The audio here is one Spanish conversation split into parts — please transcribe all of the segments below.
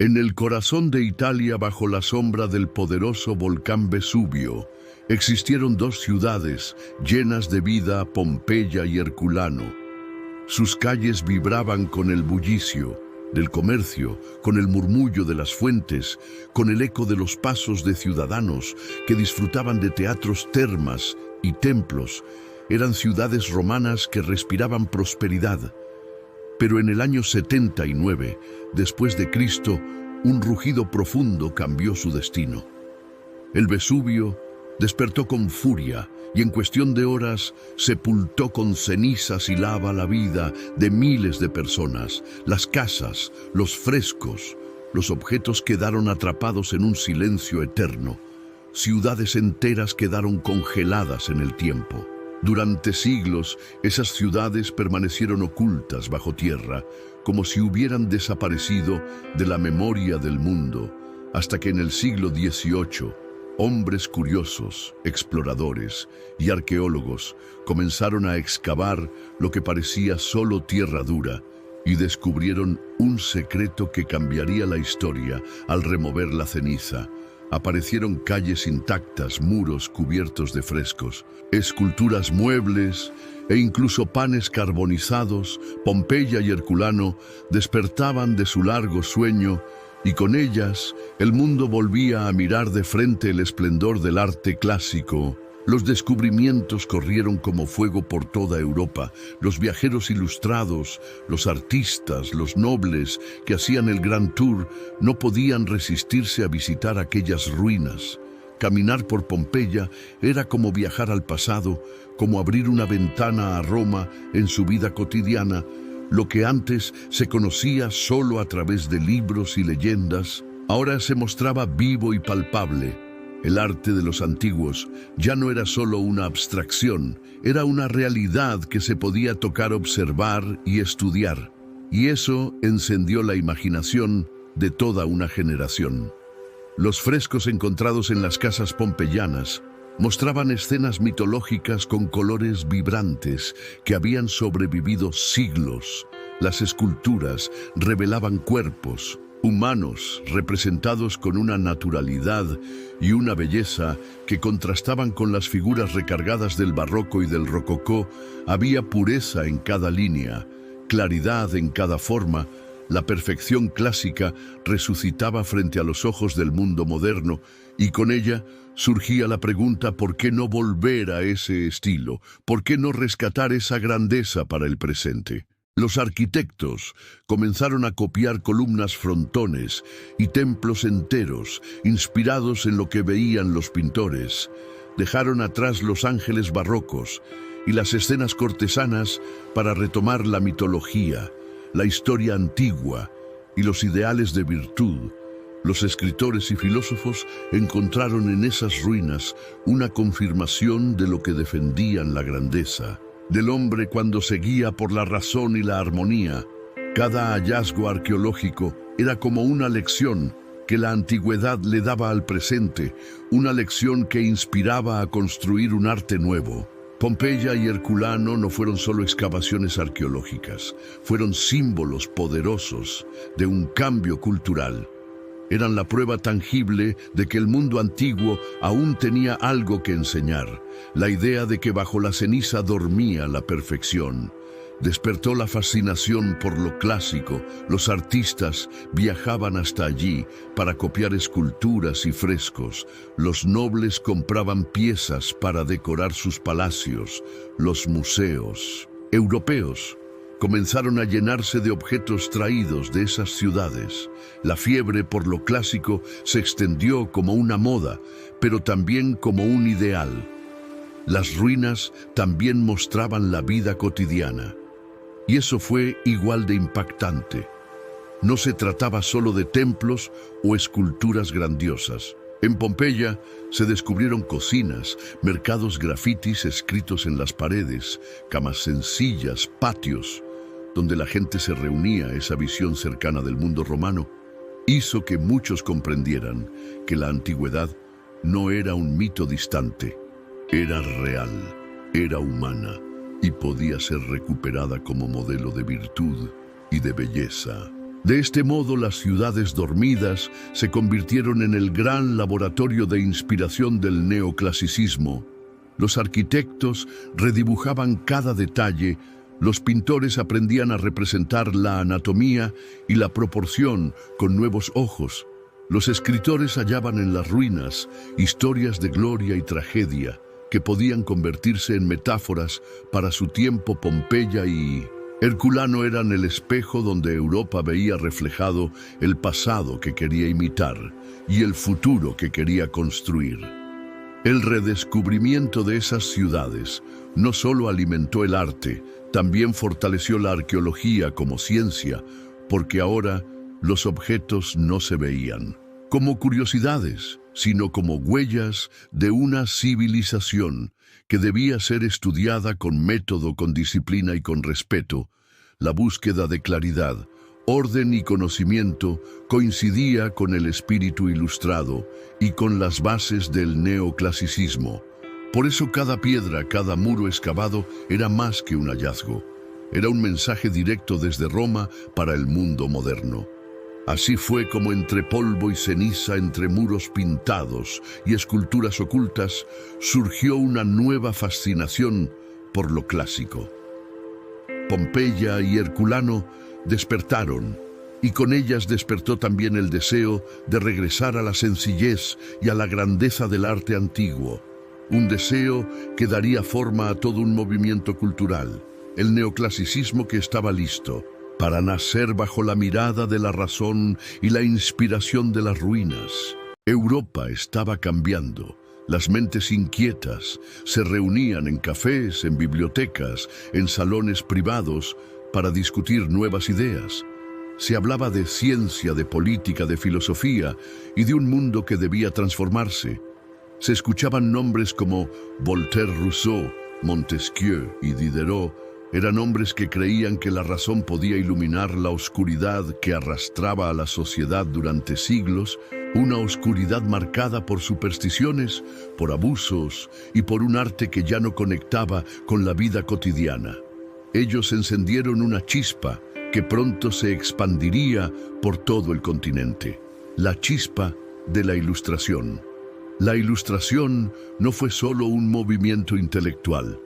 En el corazón de Italia, bajo la sombra del poderoso volcán Vesubio, existieron dos ciudades llenas de vida, Pompeya y Herculano. Sus calles vibraban con el bullicio del comercio, con el murmullo de las fuentes, con el eco de los pasos de ciudadanos que disfrutaban de teatros, termas y templos. Eran ciudades romanas que respiraban prosperidad. Pero en el año 79, después de Cristo, un rugido profundo cambió su destino. El Vesubio despertó con furia y en cuestión de horas sepultó con cenizas y lava la vida de miles de personas. Las casas, los frescos, los objetos quedaron atrapados en un silencio eterno. Ciudades enteras quedaron congeladas en el tiempo. Durante siglos, esas ciudades permanecieron ocultas bajo tierra, como si hubieran desaparecido de la memoria del mundo, hasta que en el siglo XVIII, hombres curiosos, exploradores y arqueólogos comenzaron a excavar lo que parecía solo tierra dura y descubrieron un secreto que cambiaría la historia al remover la ceniza. Aparecieron calles intactas, muros cubiertos de frescos, esculturas, muebles e incluso panes carbonizados. Pompeya y Herculano despertaban de su largo sueño y con ellas el mundo volvía a mirar de frente el esplendor del arte clásico. Los descubrimientos corrieron como fuego por toda Europa. Los viajeros ilustrados, los artistas, los nobles que hacían el Grand Tour no podían resistirse a visitar aquellas ruinas. Caminar por Pompeya era como viajar al pasado, como abrir una ventana a Roma en su vida cotidiana. Lo que antes se conocía solo a través de libros y leyendas, ahora se mostraba vivo y palpable. El arte de los antiguos ya no era solo una abstracción, era una realidad que se podía tocar, observar y estudiar. Y eso encendió la imaginación de toda una generación. Los frescos encontrados en las casas pompeyanas mostraban escenas mitológicas con colores vibrantes que habían sobrevivido siglos. Las esculturas revelaban cuerpos humanos representados con una naturalidad y una belleza que contrastaban con las figuras recargadas del barroco y del rococó. Había pureza en cada línea, claridad en cada forma. La perfección clásica resucitaba frente a los ojos del mundo moderno y con ella surgía la pregunta: ¿por qué no volver a ese estilo? ¿Por qué no rescatar esa grandeza para el presente? Los arquitectos comenzaron a copiar columnas, frontones y templos enteros, inspirados en lo que veían los pintores. Dejaron atrás los ángeles barrocos y las escenas cortesanas para retomar la mitología, la historia antigua y los ideales de virtud. Los escritores y filósofos encontraron en esas ruinas una confirmación de lo que defendían: la grandeza del hombre cuando se guía por la razón y la armonía. Cada hallazgo arqueológico era como una lección que la antigüedad le daba al presente, una lección que inspiraba a construir un arte nuevo. Pompeya y Herculano no fueron solo excavaciones arqueológicas, fueron símbolos poderosos de un cambio cultural. Eran la prueba tangible de que el mundo antiguo aún tenía algo que enseñar. La idea de que bajo la ceniza dormía la perfección despertó la fascinación por lo clásico. Los artistas viajaban hasta allí para copiar esculturas y frescos. Los nobles compraban piezas para decorar sus palacios. Los museos europeos comenzaron a llenarse de objetos traídos de esas ciudades. La fiebre por lo clásico se extendió como una moda, pero también como un ideal. Las ruinas también mostraban la vida cotidiana. Y eso fue igual de impactante. No se trataba solo de templos o esculturas grandiosas. En Pompeya se descubrieron cocinas, mercados, grafitis escritos en las paredes, camas sencillas, patios, donde la gente se reunía. Esa visión cercana del mundo romano hizo que muchos comprendieran que la antigüedad no era un mito distante, era real, era humana y podía ser recuperada como modelo de virtud y de belleza. De este modo, las ciudades dormidas se convirtieron en el gran laboratorio de inspiración del neoclasicismo. Los arquitectos redibujaban cada detalle, los pintores aprendían a representar la anatomía y la proporción con nuevos ojos. Los escritores hallaban en las ruinas historias de gloria y tragedia que podían convertirse en metáforas para su tiempo. Pompeya y Herculano eran el espejo donde Europa veía reflejado el pasado que quería imitar y el futuro que quería construir. El redescubrimiento de esas ciudades no solo alimentó el arte, también fortaleció la arqueología como ciencia, porque ahora los objetos no se veían como curiosidades, sino como huellas de una civilización que debía ser estudiada con método, con disciplina y con respeto. La búsqueda de claridad, orden y conocimiento coincidía con el espíritu ilustrado y con las bases del neoclasicismo. Por eso cada piedra, cada muro excavado era más que un hallazgo. Era un mensaje directo desde Roma para el mundo moderno. Así fue como entre polvo y ceniza, entre muros pintados y esculturas ocultas, surgió una nueva fascinación por lo clásico. Pompeya y Herculano despertaron, y con ellas despertó también el deseo de regresar a la sencillez y a la grandeza del arte antiguo. Un deseo que daría forma a todo un movimiento cultural, el neoclasicismo, que estaba listo para nacer bajo la mirada de la razón y la inspiración de las ruinas. Europa estaba cambiando. Las mentes inquietas se reunían en cafés, en bibliotecas, en salones privados para discutir nuevas ideas. Se hablaba de ciencia, de política, de filosofía y de un mundo que debía transformarse. Se escuchaban nombres como Voltaire, Rousseau, Montesquieu y Diderot. Eran hombres que creían que la razón podía iluminar la oscuridad que arrastraba a la sociedad durante siglos, una oscuridad marcada por supersticiones, por abusos y por un arte que ya no conectaba con la vida cotidiana. Ellos encendieron una chispa que pronto se expandiría por todo el continente, la chispa de la Ilustración. La Ilustración no fue solo un movimiento intelectual,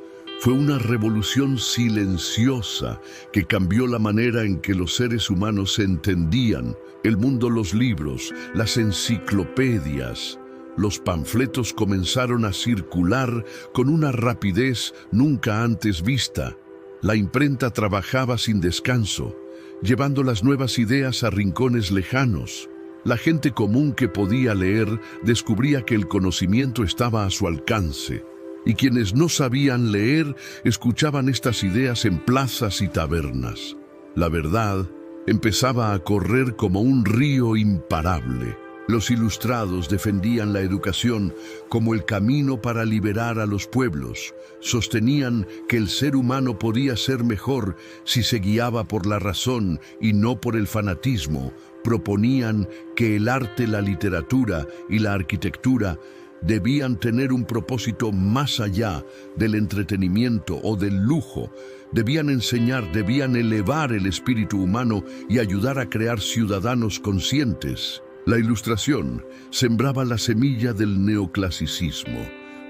fue una revolución silenciosa que cambió la manera en que los seres humanos se entendían el mundo. Los libros, las enciclopedias, los panfletos comenzaron a circular con una rapidez nunca antes vista. La imprenta trabajaba sin descanso, llevando las nuevas ideas a rincones lejanos. La gente común que podía leer descubría que el conocimiento estaba a su alcance, y quienes no sabían leer escuchaban estas ideas en plazas y tabernas. La verdad empezaba a correr como un río imparable. Los ilustrados defendían la educación como el camino para liberar a los pueblos. Sostenían que el ser humano podía ser mejor si se guiaba por la razón y no por el fanatismo. Proponían que el arte, la literatura y la arquitectura debían tener un propósito más allá del entretenimiento o del lujo. Debían enseñar, debían elevar el espíritu humano y ayudar a crear ciudadanos conscientes. La Ilustración sembraba la semilla del neoclasicismo,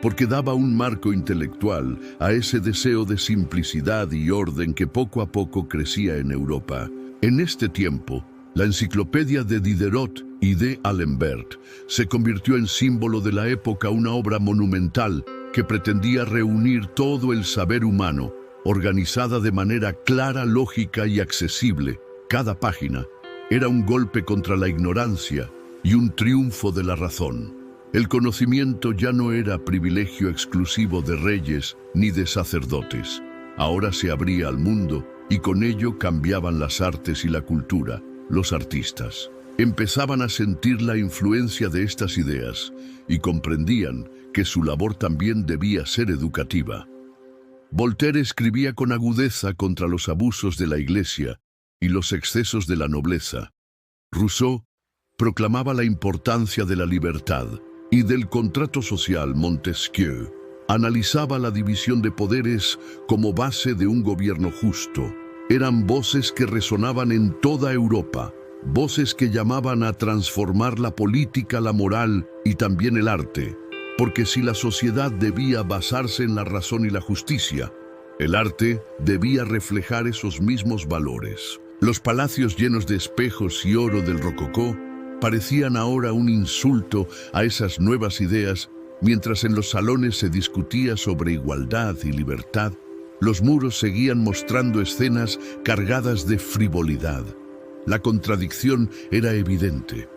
porque daba un marco intelectual a ese deseo de simplicidad y orden que poco a poco crecía en Europa. En este tiempo, la enciclopedia de Diderot y de Alembert se convirtió en símbolo de la época, una obra monumental que pretendía reunir todo el saber humano, organizada de manera clara, lógica y accesible. Cada página era un golpe contra la ignorancia y un triunfo de la razón. El conocimiento ya no era privilegio exclusivo de reyes ni de sacerdotes. Ahora se abría al mundo y con ello cambiaban las artes y la cultura. Los artistas empezaban a sentir la influencia de estas ideas y comprendían que su labor también debía ser educativa. Voltaire escribía con agudeza contra los abusos de la Iglesia y los excesos de la nobleza. Rousseau proclamaba la importancia de la libertad y del contrato social. Montesquieu analizaba la división de poderes como base de un gobierno justo. Eran voces que resonaban en toda Europa, voces que llamaban a transformar la política, la moral y también el arte, porque si la sociedad debía basarse en la razón y la justicia, el arte debía reflejar esos mismos valores. Los palacios llenos de espejos y oro del rococó parecían ahora un insulto a esas nuevas ideas, mientras en los salones se discutía sobre igualdad y libertad. Los muros seguían mostrando escenas cargadas de frivolidad. La contradicción era evidente.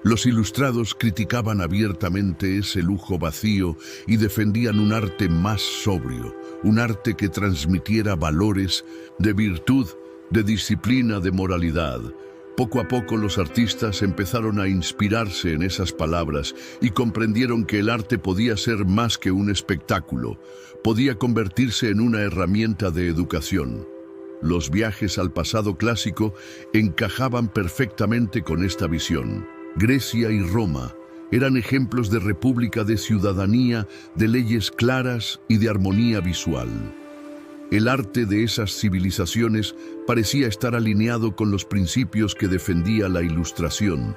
Los ilustrados criticaban abiertamente ese lujo vacío y defendían un arte más sobrio, un arte que transmitiera valores de virtud, de disciplina, de moralidad. Poco a poco los artistas empezaron a inspirarse en esas palabras y comprendieron que el arte podía ser más que un espectáculo, podía convertirse en una herramienta de educación. Los viajes al pasado clásico encajaban perfectamente con esta visión. Grecia y Roma eran ejemplos de república, de ciudadanía, de leyes claras y de armonía visual. El arte de esas civilizaciones parecía estar alineado con los principios que defendía la Ilustración.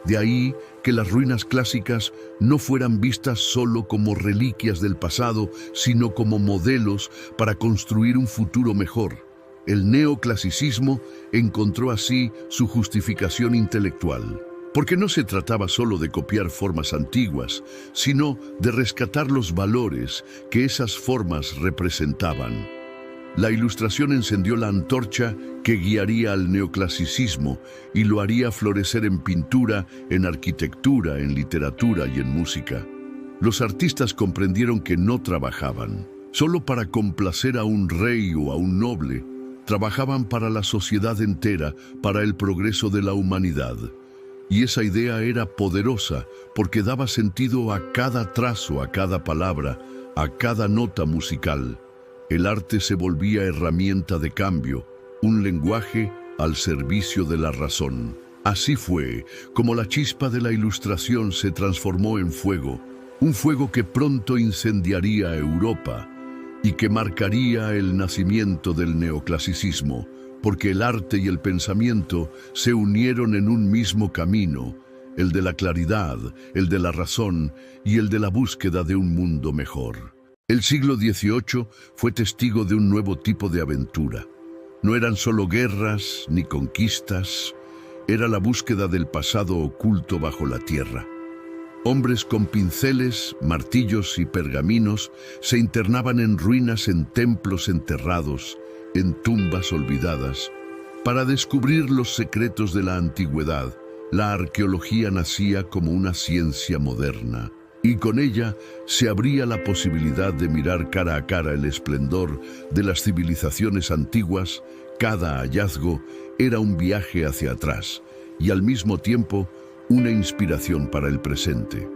De ahí que las ruinas clásicas no fueran vistas solo como reliquias del pasado, sino como modelos para construir un futuro mejor. El neoclasicismo encontró así su justificación intelectual, porque no se trataba solo de copiar formas antiguas, sino de rescatar los valores que esas formas representaban. La Ilustración encendió la antorcha que guiaría al neoclasicismo y lo haría florecer en pintura, en arquitectura, en literatura y en música. Los artistas comprendieron que no trabajaban solo para complacer a un rey o a un noble, trabajaban para la sociedad entera, para el progreso de la humanidad. Y esa idea era poderosa porque daba sentido a cada trazo, a cada palabra, a cada nota musical. El arte se volvía herramienta de cambio, un lenguaje al servicio de la razón. Así fue como la chispa de la Ilustración se transformó en fuego, un fuego que pronto incendiaría Europa y que marcaría el nacimiento del neoclasicismo, porque el arte y el pensamiento se unieron en un mismo camino, el de la claridad, el de la razón y el de la búsqueda de un mundo mejor. El siglo XVIII fue testigo de un nuevo tipo de aventura. No eran solo guerras ni conquistas, era la búsqueda del pasado oculto bajo la tierra. Hombres con pinceles, martillos y pergaminos se internaban en ruinas, en templos enterrados, en tumbas olvidadas, para descubrir los secretos de la antigüedad. La arqueología nacía como una ciencia moderna, y con ella se abría la posibilidad de mirar cara a cara el esplendor de las civilizaciones antiguas. Cada hallazgo era un viaje hacia atrás y al mismo tiempo una inspiración para el presente.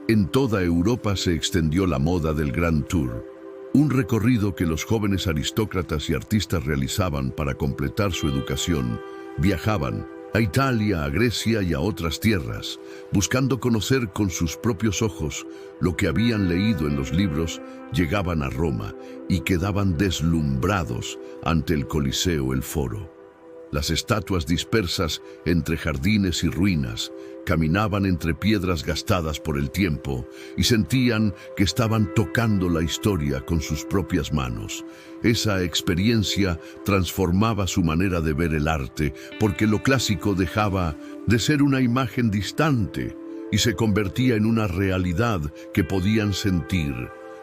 En toda Europa se extendió la moda del Grand Tour, un recorrido que los jóvenes aristócratas y artistas realizaban para completar su educación. Viajaban a Italia, a Grecia y a otras tierras, buscando conocer con sus propios ojos lo que habían leído en los libros. Llegaban a Roma y quedaban deslumbrados ante el Coliseo, el Foro. Las estatuas dispersas entre jardines y ruinas caminaban entre piedras gastadas por el tiempo y sentían que estaban tocando la historia con sus propias manos. Esa experiencia transformaba su manera de ver el arte, porque lo clásico dejaba de ser una imagen distante y se convertía en una realidad que podían sentir.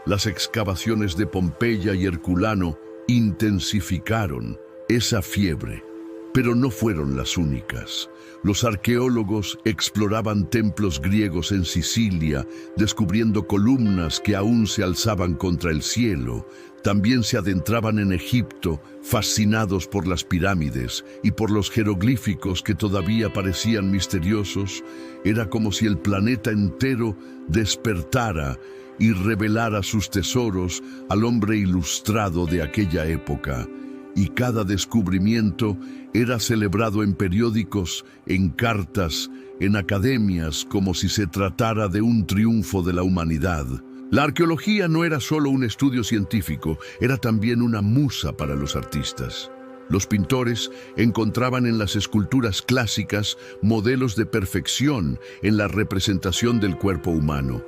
Las excavaciones de Pompeya y Herculano intensificaron esa fiebre. Pero no fueron las únicas. Los arqueólogos exploraban templos griegos en Sicilia, descubriendo columnas que aún se alzaban contra el cielo. También se adentraban en Egipto, fascinados por las pirámides y por los jeroglíficos que todavía parecían misteriosos. Era como si el planeta entero despertara y revelara sus tesoros al hombre ilustrado de aquella época. Y cada descubrimiento era celebrado en periódicos, en cartas, en academias, como si se tratara de un triunfo de la humanidad. La arqueología no era solo un estudio científico, era también una musa para los artistas. Los pintores encontraban en las esculturas clásicas modelos de perfección en la representación del cuerpo humano.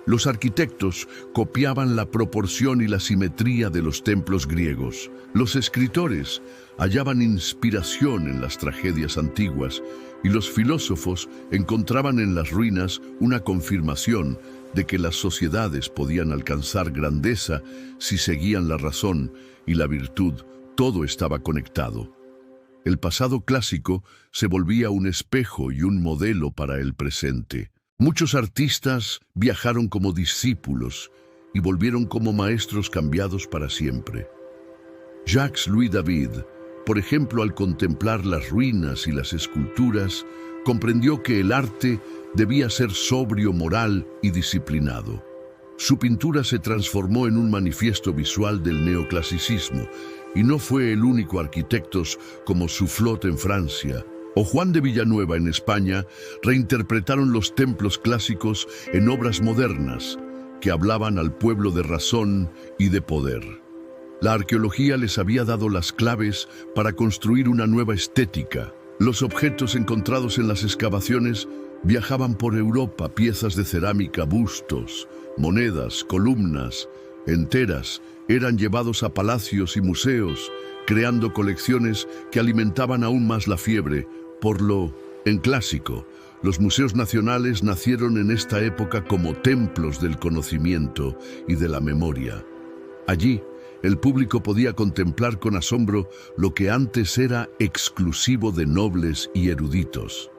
Los arquitectos copiaban la proporción y la simetría de los templos griegos. Los escritores hallaban inspiración en las tragedias antiguas y los filósofos encontraban en las ruinas una confirmación de que las sociedades podían alcanzar grandeza si seguían la razón y la virtud. Todo estaba conectado. El pasado clásico se volvía un espejo y un modelo para el presente. Muchos artistas viajaron como discípulos y volvieron como maestros cambiados para siempre. Jacques-Louis David, por ejemplo, al contemplar las ruinas y las esculturas, comprendió que el arte debía ser sobrio, moral y disciplinado. Su pintura se transformó en un manifiesto visual del neoclasicismo, y no fue el único arquitecto como Soufflot en Francia o Juan de Villanueva en España reinterpretaron los templos clásicos en obras modernas que hablaban al pueblo de razón y de poder. La arqueología les había dado las claves para construir una nueva estética. Los objetos encontrados en las excavaciones viajaban por Europa, piezas de cerámica, bustos, monedas, columnas enteras eran llevados a palacios y museos, creando colecciones que alimentaban aún más la fiebre por lo clásico. Los museos nacionales nacieron en esta época como templos del conocimiento y de la memoria. Allí, el público podía contemplar con asombro lo que antes era exclusivo de nobles y eruditos.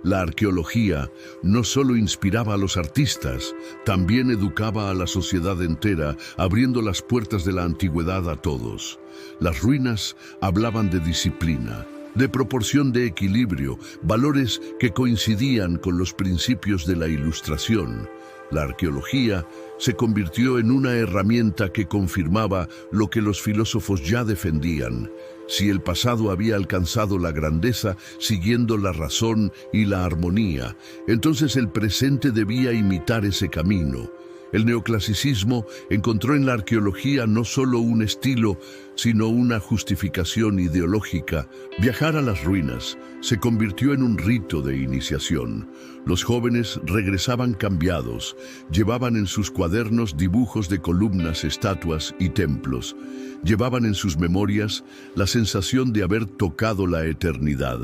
La arqueología no solo inspiraba a los artistas, también educaba a la sociedad entera, abriendo las puertas de la antigüedad a todos. Las ruinas hablaban de disciplina, de proporción, de equilibrio, valores que coincidían con los principios de la Ilustración. La arqueología se convirtió en una herramienta que confirmaba lo que los filósofos ya defendían. Si el pasado había alcanzado la grandeza siguiendo la razón y la armonía, entonces el presente debía imitar ese camino. El neoclasicismo encontró en la arqueología no solo un estilo, sino una justificación ideológica. Viajar a las ruinas se convirtió en un rito de iniciación. Los jóvenes regresaban cambiados, llevaban en sus cuadernos dibujos de columnas, estatuas y templos. Llevaban en sus memorias la sensación de haber tocado la eternidad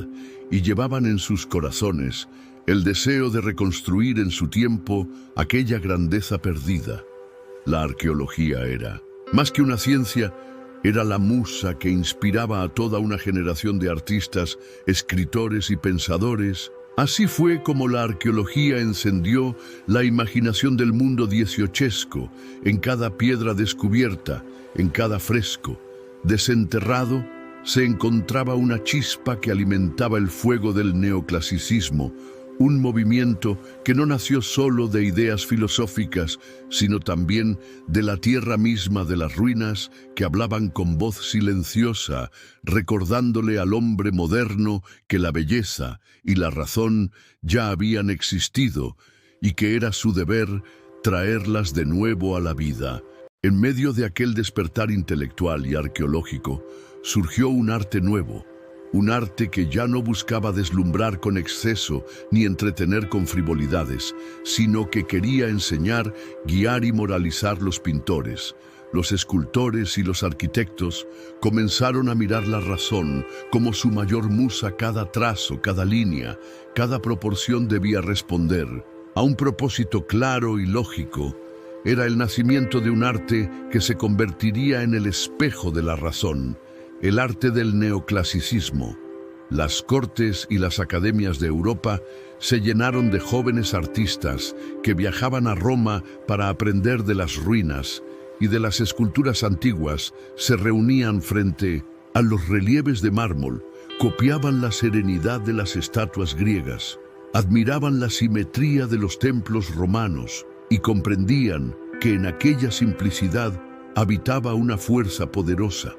y llevaban en sus corazones el deseo de reconstruir en su tiempo aquella grandeza perdida. La arqueología era, más que una ciencia, era la musa que inspiraba a toda una generación de artistas, escritores y pensadores. Así fue como la arqueología encendió la imaginación del mundo dieciochesco en cada piedra descubierta, en cada fresco. Desenterrado, se encontraba una chispa que alimentaba el fuego del neoclasicismo, un movimiento que no nació solo de ideas filosóficas, sino también de la tierra misma de las ruinas que hablaban con voz silenciosa, recordándole al hombre moderno que la belleza y la razón ya habían existido y que era su deber traerlas de nuevo a la vida. En medio de aquel despertar intelectual y arqueológico, surgió un arte nuevo, un arte que ya no buscaba deslumbrar con exceso ni entretener con frivolidades, sino que quería enseñar, guiar y moralizar. Los pintores, los escultores y los arquitectos comenzaron a mirar la razón como su mayor musa. Cada trazo, cada línea, cada proporción debía responder a un propósito claro y lógico. Era el nacimiento de un arte que se convertiría en el espejo de la razón, el arte del neoclasicismo. Las cortes y las academias de Europa se llenaron de jóvenes artistas que viajaban a Roma para aprender de las ruinas y de las esculturas antiguas. Se reunían frente a los relieves de mármol, copiaban la serenidad de las estatuas griegas, admiraban la simetría de los templos romanos y comprendían que en aquella simplicidad habitaba una fuerza poderosa.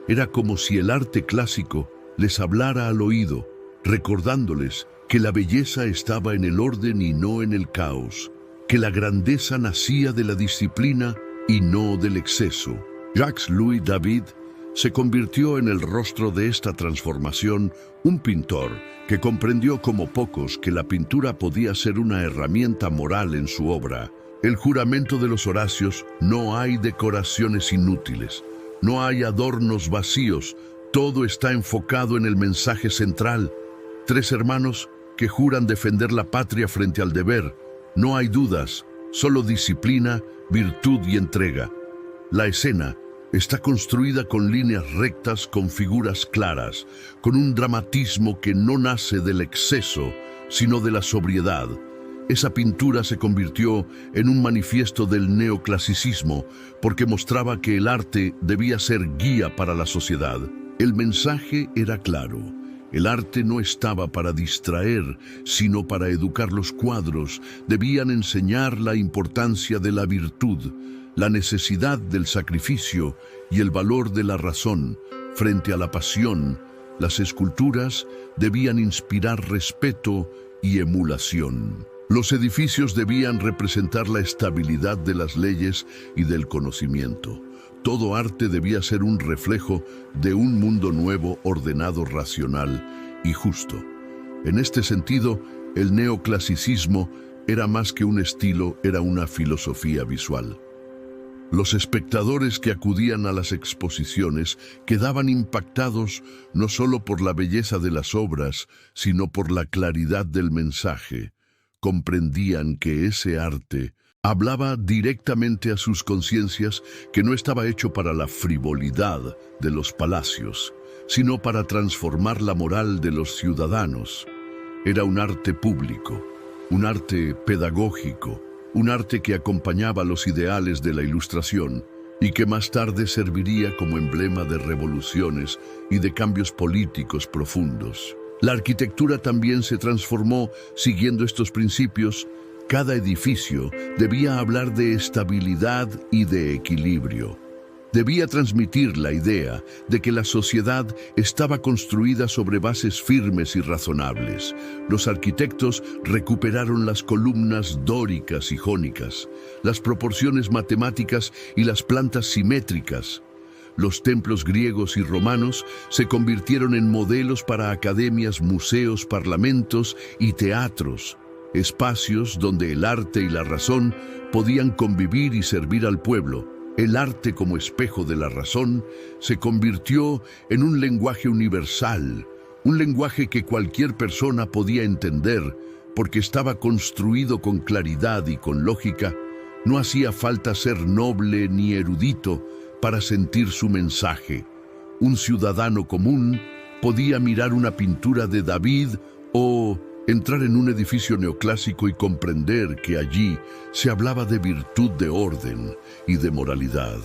Era como si el arte clásico les hablara al oído, recordándoles que la belleza estaba en el orden y no en el caos, que la grandeza nacía de la disciplina y no del exceso. Jacques-Louis David se convirtió en el rostro de esta transformación un pintor que comprendió como pocos que la pintura podía ser una herramienta moral en su obra. El juramento de los Horacios: no hay decoraciones inútiles, no hay adornos vacíos, todo está enfocado en el mensaje central. Tres hermanos que juran defender la patria frente al deber. No hay dudas, solo disciplina, virtud y entrega. La escena está construida con líneas rectas, con figuras claras, con un dramatismo que no nace del exceso, sino de la sobriedad. Esa pintura se convirtió en un manifiesto del neoclasicismo porque mostraba que el arte debía ser guía para la sociedad. El mensaje era claro. El arte no estaba para distraer, sino para educar. Los cuadros debían enseñar la importancia de la virtud, la necesidad del sacrificio y el valor de la razón frente a la pasión. Las esculturas debían inspirar respeto y emulación. Los edificios debían representar la estabilidad de las leyes y del conocimiento. Todo arte debía ser un reflejo de un mundo nuevo, ordenado, racional y justo. En este sentido, el neoclasicismo era más que un estilo, era una filosofía visual. Los espectadores que acudían a las exposiciones quedaban impactados no solo por la belleza de las obras, sino por la claridad del mensaje. Comprendían que ese arte hablaba directamente a sus conciencias, que no estaba hecho para la frivolidad de los palacios, sino para transformar la moral de los ciudadanos. Era un arte público, un arte pedagógico, un arte que acompañaba los ideales de la Ilustración y que más tarde serviría como emblema de revoluciones y de cambios políticos profundos. La arquitectura también se transformó siguiendo estos principios. Cada edificio debía hablar de estabilidad y de equilibrio. Debía transmitir la idea de que la sociedad estaba construida sobre bases firmes y razonables. Los arquitectos recuperaron las columnas dóricas y jónicas, las proporciones matemáticas y las plantas simétricas. Los templos griegos y romanos se convirtieron en modelos para academias, museos, parlamentos y teatros, espacios donde el arte y la razón podían convivir y servir al pueblo. El arte como espejo de la razón se convirtió en un lenguaje universal, un lenguaje que cualquier persona podía entender porque estaba construido con claridad y con lógica. No hacía falta ser noble ni erudito para sentir su mensaje. Un ciudadano común podía mirar una pintura de David o entrar en un edificio neoclásico y comprender que allí se hablaba de virtud, de orden y de moralidad.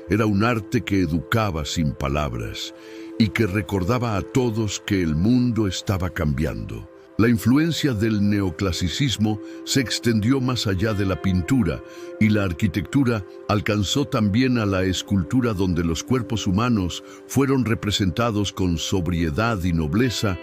Era un arte que educaba sin palabras y que recordaba a todos que el mundo estaba cambiando. La influencia del neoclasicismo se extendió más allá de la pintura y la arquitectura alcanzó también a la escultura, donde los cuerpos humanos fueron representados con sobriedad y nobleza.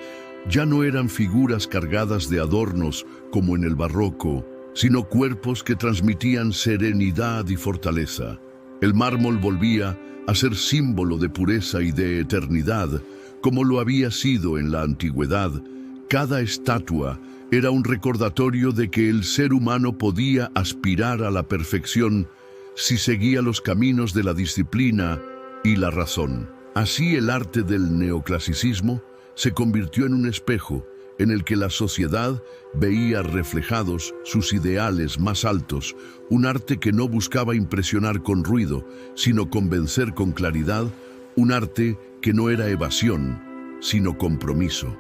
Ya no eran figuras cargadas de adornos como en el barroco, sino cuerpos que transmitían serenidad y fortaleza. El mármol volvía a ser símbolo de pureza y de eternidad, como lo había sido en la antigüedad. Cada estatua era un recordatorio de que el ser humano podía aspirar a la perfección si seguía los caminos de la disciplina y la razón. Así, el arte del neoclasicismo se convirtió en un espejo en el que la sociedad veía reflejados sus ideales más altos, un arte que no buscaba impresionar con ruido, sino convencer con claridad, un arte que no era evasión, sino compromiso.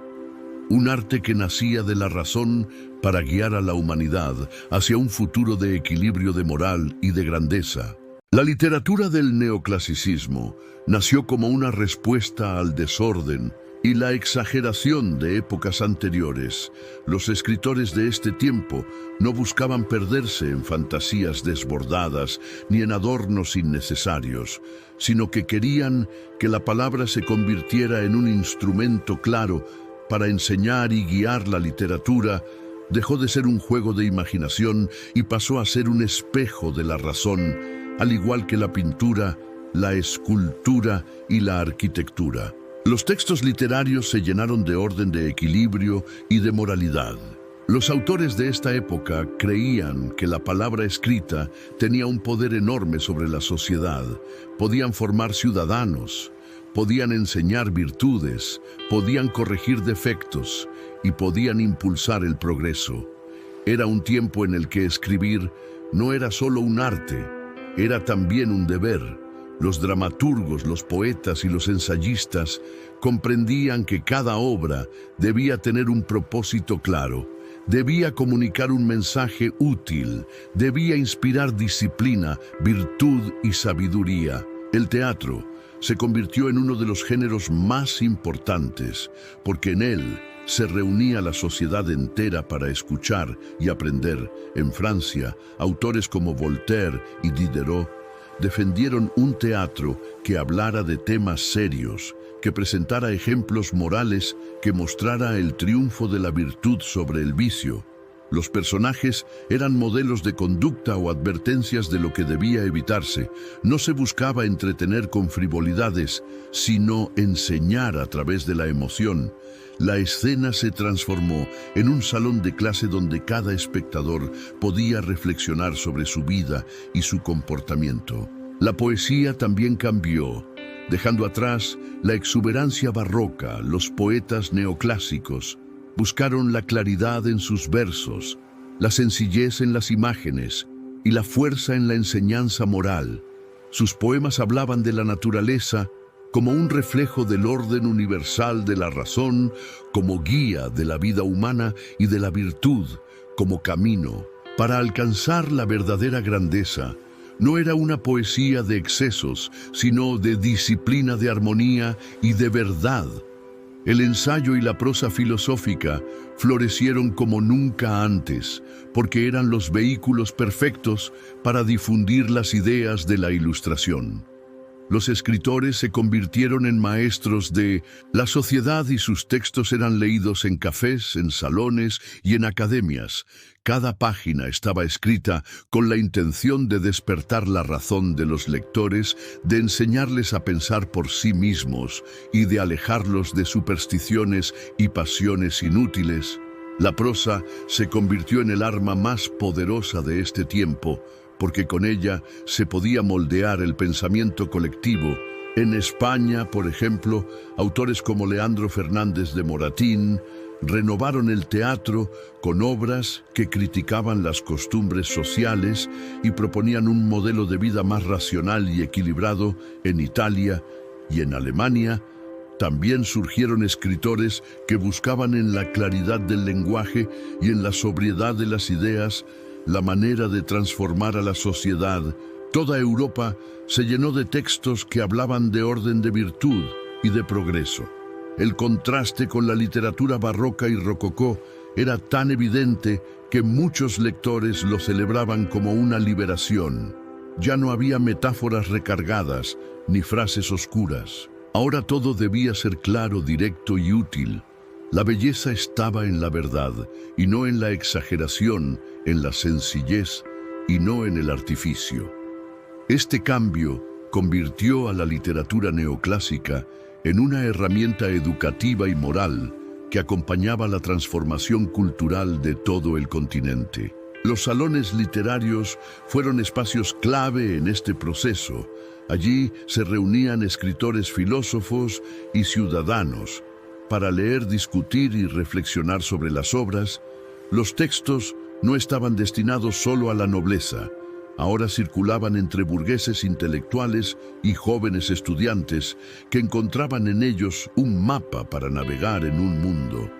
Un arte que nacía de la razón para guiar a la humanidad hacia un futuro de equilibrio, de moral y de grandeza. La literatura del neoclasicismo nació como una respuesta al desorden y la exageración de épocas anteriores. Los escritores de este tiempo no buscaban perderse en fantasías desbordadas ni en adornos innecesarios, sino que querían que la palabra se convirtiera en un instrumento claro para enseñar y guiar. La literatura dejó de ser un juego de imaginación y pasó a ser un espejo de la razón. Al igual que la pintura, la escultura y la arquitectura. Los textos literarios se llenaron de orden, de equilibrio y de moralidad. Los autores de esta época creían que la palabra escrita tenía un poder enorme sobre la sociedad. Podían formar ciudadanos, podían enseñar virtudes, podían corregir defectos y podían impulsar el progreso. Era un tiempo en el que escribir no era solo un arte, era también un deber. Los dramaturgos, los poetas y los ensayistas comprendían que cada obra debía tener un propósito claro, debía comunicar un mensaje útil, debía inspirar disciplina, virtud y sabiduría. El teatro se convirtió en uno de los géneros más importantes, porque en él se reunía la sociedad entera para escuchar y aprender. En Francia, autores como Voltaire y Diderot defendieron un teatro que hablara de temas serios, que presentara ejemplos morales, que mostrara el triunfo de la virtud sobre el vicio. Los personajes eran modelos de conducta o advertencias de lo que debía evitarse. No se buscaba entretener con frivolidades, sino enseñar a través de la emoción. La escena se transformó en un salón de clase donde cada espectador podía reflexionar sobre su vida y su comportamiento. La poesía también cambió, dejando atrás la exuberancia barroca. Los poetas neoclásicos buscaron la claridad en sus versos, la sencillez en las imágenes y la fuerza en la enseñanza moral. Sus poemas hablaban de la naturaleza como un reflejo del orden universal de la razón, como guía de la vida humana y de la virtud, como camino. Para alcanzar la verdadera grandeza, no era una poesía de excesos, sino de disciplina, de armonía y de verdad. El ensayo y la prosa filosófica florecieron como nunca antes, porque eran los vehículos perfectos para difundir las ideas de la Ilustración. Los escritores se convirtieron en maestros de la sociedad y sus textos eran leídos en cafés, en salones y en academias. Cada página estaba escrita con la intención de despertar la razón de los lectores, de enseñarles a pensar por sí mismos y de alejarlos de supersticiones y pasiones inútiles. La prosa se convirtió en el arma más poderosa de este tiempo, porque con ella se podía moldear el pensamiento colectivo. En España, por ejemplo, autores como Leandro Fernández de Moratín renovaron el teatro con obras que criticaban las costumbres sociales y proponían un modelo de vida más racional y equilibrado. En Italia y en Alemania también surgieron escritores que buscaban en la claridad del lenguaje y en la sobriedad de las ideas la manera de transformar a la sociedad. Toda Europa se llenó de textos que hablaban de orden, de virtud y de progreso. El contraste con la literatura barroca y rococó era tan evidente que muchos lectores lo celebraban como una liberación. Ya no había metáforas recargadas ni frases oscuras. Ahora todo debía ser claro, directo y útil. La belleza estaba en la verdad y no en la exageración, en la sencillez y no en el artificio. Este cambio convirtió a la literatura neoclásica en una herramienta educativa y moral que acompañaba la transformación cultural de todo el continente. Los salones literarios fueron espacios clave en este proceso. Allí se reunían escritores, filósofos y ciudadanos para leer, discutir y reflexionar sobre las obras. Los textos no estaban destinados solo a la nobleza. Ahora circulaban entre burgueses intelectuales y jóvenes estudiantes que encontraban en ellos un mapa para navegar en un mundo.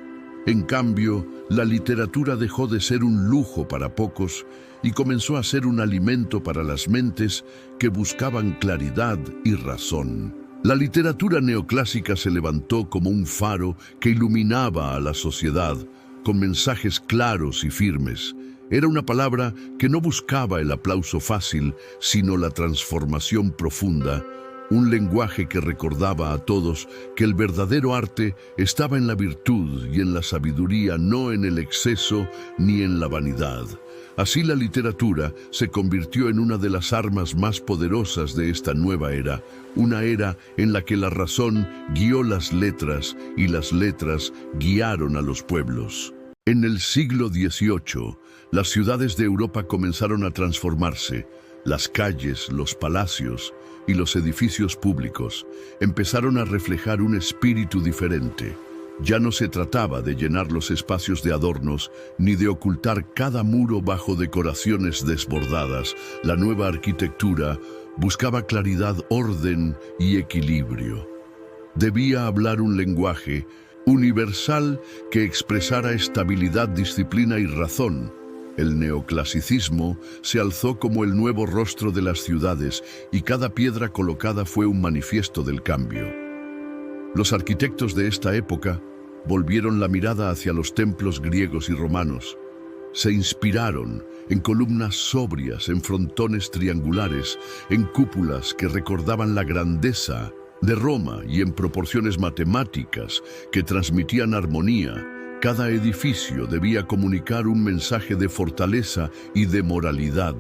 En cambio, la literatura dejó de ser un lujo para pocos y comenzó a ser un alimento para las mentes que buscaban claridad y razón. La literatura neoclásica se levantó como un faro que iluminaba a la sociedad con mensajes claros y firmes. Era una palabra que no buscaba el aplauso fácil, sino la transformación profunda, un lenguaje que recordaba a todos que el verdadero arte estaba en la virtud y en la sabiduría, no en el exceso ni en la vanidad. Así la literatura se convirtió en una de las armas más poderosas de esta nueva era, una era en la que la razón guió las letras y las letras guiaron a los pueblos. En el siglo XVIII, las ciudades de Europa comenzaron a transformarse. Las calles, los palacios y los edificios públicos empezaron a reflejar un espíritu diferente. Ya no se trataba de llenar los espacios de adornos ni de ocultar cada muro bajo decoraciones desbordadas. La nueva arquitectura buscaba claridad, orden y equilibrio. Debía hablar un lenguaje universal que expresara estabilidad, disciplina y razón. El neoclasicismo se alzó como el nuevo rostro de las ciudades y cada piedra colocada fue un manifiesto del cambio. Los arquitectos de esta época volvieron la mirada hacia los templos griegos y romanos. Se inspiraron en columnas sobrias, en frontones triangulares, en cúpulas que recordaban la grandeza de Roma y en proporciones matemáticas que transmitían armonía. Cada edificio debía comunicar un mensaje de fortaleza y de moralidad.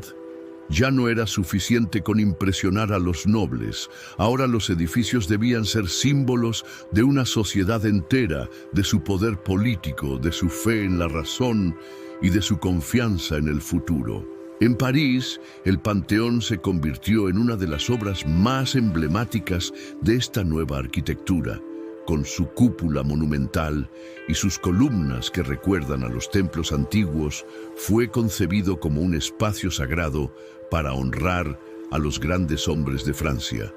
Ya no era suficiente con impresionar a los nobles. Ahora los edificios debían ser símbolos de una sociedad entera, de su poder político, de su fe en la razón y de su confianza en el futuro. En París, el Panteón se convirtió en una de las obras más emblemáticas de esta nueva arquitectura. Con su cúpula monumental y sus columnas que recuerdan a los templos antiguos, fue concebido como un espacio sagrado para honrar a los grandes hombres de Francia.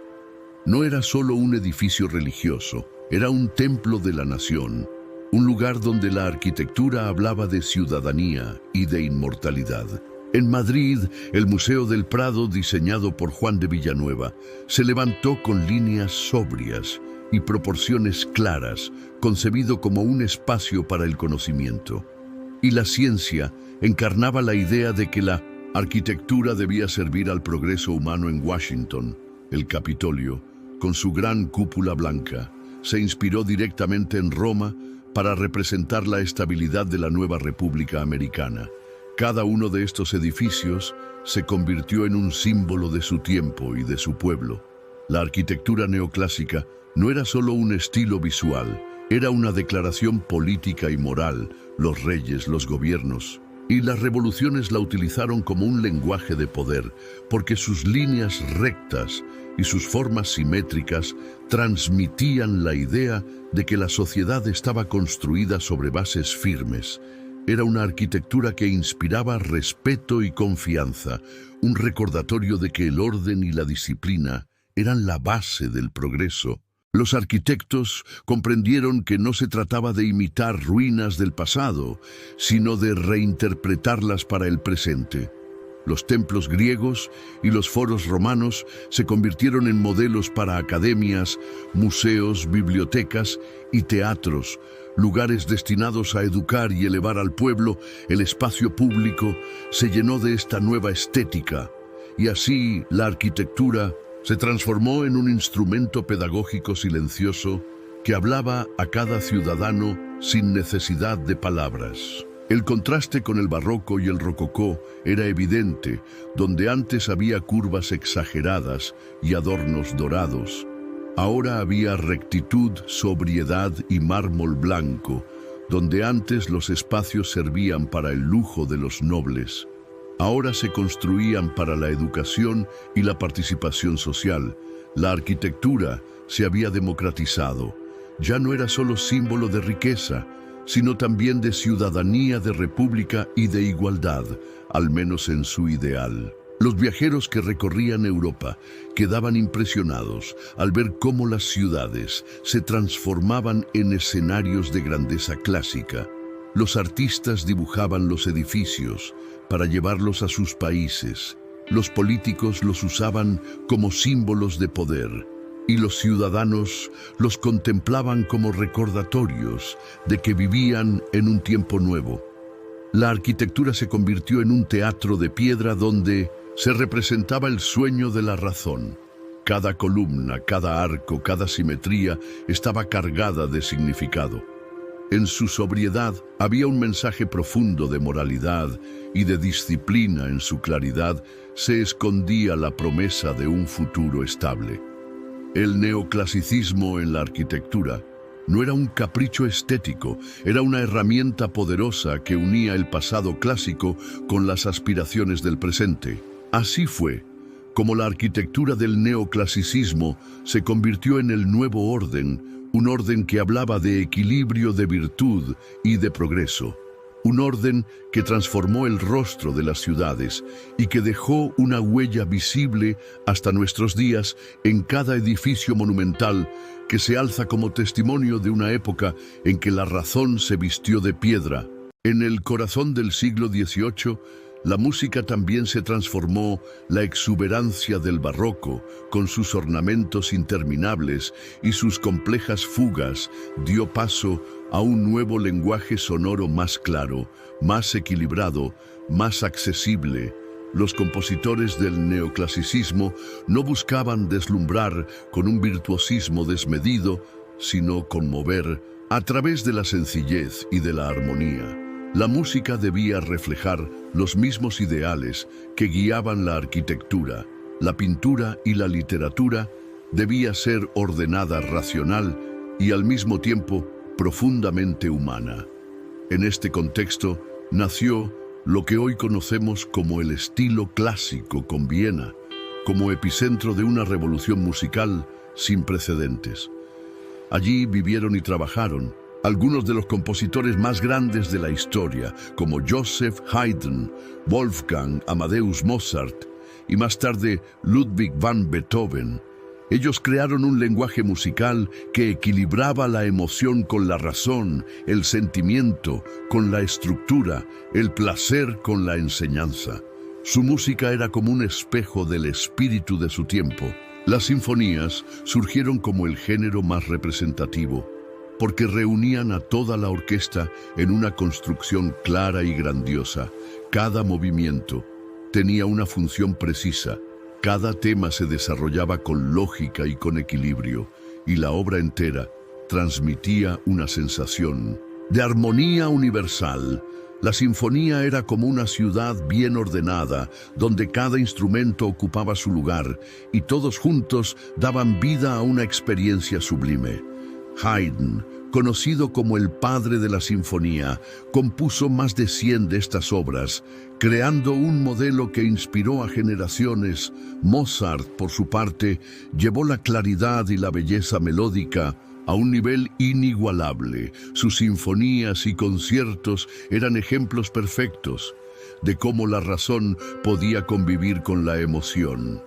No era solo un edificio religioso, era un templo de la nación, un lugar donde la arquitectura hablaba de ciudadanía y de inmortalidad. En Madrid, el Museo del Prado, diseñado por Juan de Villanueva, se levantó con líneas sobrias y proporciones claras, concebido como un espacio para el conocimiento. Y la ciencia encarnaba la idea de que la arquitectura debía servir al progreso humano. En Washington, el Capitolio, con su gran cúpula blanca, se inspiró directamente en Roma para representar la estabilidad de la nueva República Americana. Cada uno de estos edificios se convirtió en un símbolo de su tiempo y de su pueblo. La arquitectura neoclásica no era solo un estilo visual, era una declaración política y moral. Los reyes, los gobiernos y las revoluciones la utilizaron como un lenguaje de poder, porque sus líneas rectas y sus formas simétricas transmitían la idea de que la sociedad estaba construida sobre bases firmes. Era una arquitectura que inspiraba respeto y confianza, un recordatorio de que el orden y la disciplina eran la base del progreso. Los arquitectos comprendieron que no se trataba de imitar ruinas del pasado, sino de reinterpretarlas para el presente. Los templos griegos y los foros romanos se convirtieron en modelos para academias, museos, bibliotecas y teatros, lugares destinados a educar y elevar al pueblo. El espacio público se llenó de esta nueva estética, y así la arquitectura se transformó en un instrumento pedagógico silencioso que hablaba a cada ciudadano sin necesidad de palabras. El contraste con el barroco y el rococó era evidente, donde antes había curvas exageradas y adornos dorados. Ahora había rectitud, sobriedad y mármol blanco, donde antes los espacios servían para el lujo de los nobles. Ahora se construían para la educación y la participación social. La arquitectura se había democratizado. Ya no era solo símbolo de riqueza, sino también de ciudadanía, de república y de igualdad, al menos en su ideal. Los viajeros que recorrían Europa quedaban impresionados al ver cómo las ciudades se transformaban en escenarios de grandeza clásica. Los artistas dibujaban los edificios para llevarlos a sus países. Los políticos los usaban como símbolos de poder, y los ciudadanos los contemplaban como recordatorios de que vivían en un tiempo nuevo. La arquitectura se convirtió en un teatro de piedra donde se representaba el sueño de la razón. Cada columna, cada arco, cada simetría estaba cargada de significado. En su sobriedad había un mensaje profundo de moralidad y de disciplina. En su claridad se escondía la promesa de un futuro estable. El neoclasicismo en la arquitectura no era un capricho estético, era una herramienta poderosa que unía el pasado clásico con las aspiraciones del presente. Así fue como la arquitectura del neoclasicismo se convirtió en el nuevo orden, un orden que hablaba de equilibrio, de virtud y de progreso. Un orden que transformó el rostro de las ciudades y que dejó una huella visible hasta nuestros días en cada edificio monumental que se alza como testimonio de una época en que la razón se vistió de piedra. En el corazón del siglo XVIII, la música también se transformó. La exuberancia del barroco, con sus ornamentos interminables y sus complejas fugas, dio paso a un nuevo lenguaje sonoro más claro, más equilibrado, más accesible. Los compositores del neoclasicismo no buscaban deslumbrar con un virtuosismo desmedido, sino conmover a través de la sencillez y de la armonía. La música debía reflejar los mismos ideales que guiaban la arquitectura. La pintura y la literatura debía ser ordenada, racional y al mismo tiempo profundamente humana. En este contexto nació lo que hoy conocemos como el estilo clásico con Viena, como epicentro de una revolución musical sin precedentes. Allí vivieron y trabajaron algunos de los compositores más grandes de la historia, como Joseph Haydn, Wolfgang Amadeus Mozart y más tarde Ludwig van Beethoven. Ellos crearon un lenguaje musical que equilibraba la emoción con la razón, el sentimiento con la estructura, el placer con la enseñanza. Su música era como un espejo del espíritu de su tiempo. Las sinfonías surgieron como el género más representativo, porque reunían a toda la orquesta en una construcción clara y grandiosa. Cada movimiento tenía una función precisa, cada tema se desarrollaba con lógica y con equilibrio, y la obra entera transmitía una sensación de armonía universal. La sinfonía era como una ciudad bien ordenada, donde cada instrumento ocupaba su lugar, y todos juntos daban vida a una experiencia sublime. Haydn, conocido como el padre de la sinfonía, compuso más de 100 de estas obras, creando un modelo que inspiró a generaciones. Mozart, por su parte, llevó la claridad y la belleza melódica a un nivel inigualable. Sus sinfonías y conciertos eran ejemplos perfectos de cómo la razón podía convivir con la emoción.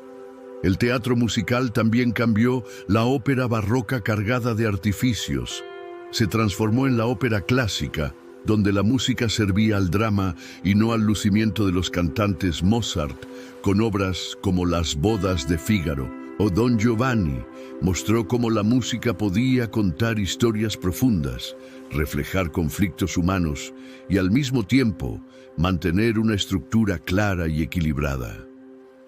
El teatro musical también cambió. La ópera barroca, cargada de artificios, se transformó en la ópera clásica, donde la música servía al drama y no al lucimiento de los cantantes. Mozart, con obras como Las bodas de Fígaro o Don Giovanni, mostró cómo la música podía contar historias profundas, reflejar conflictos humanos y al mismo tiempo mantener una estructura clara y equilibrada.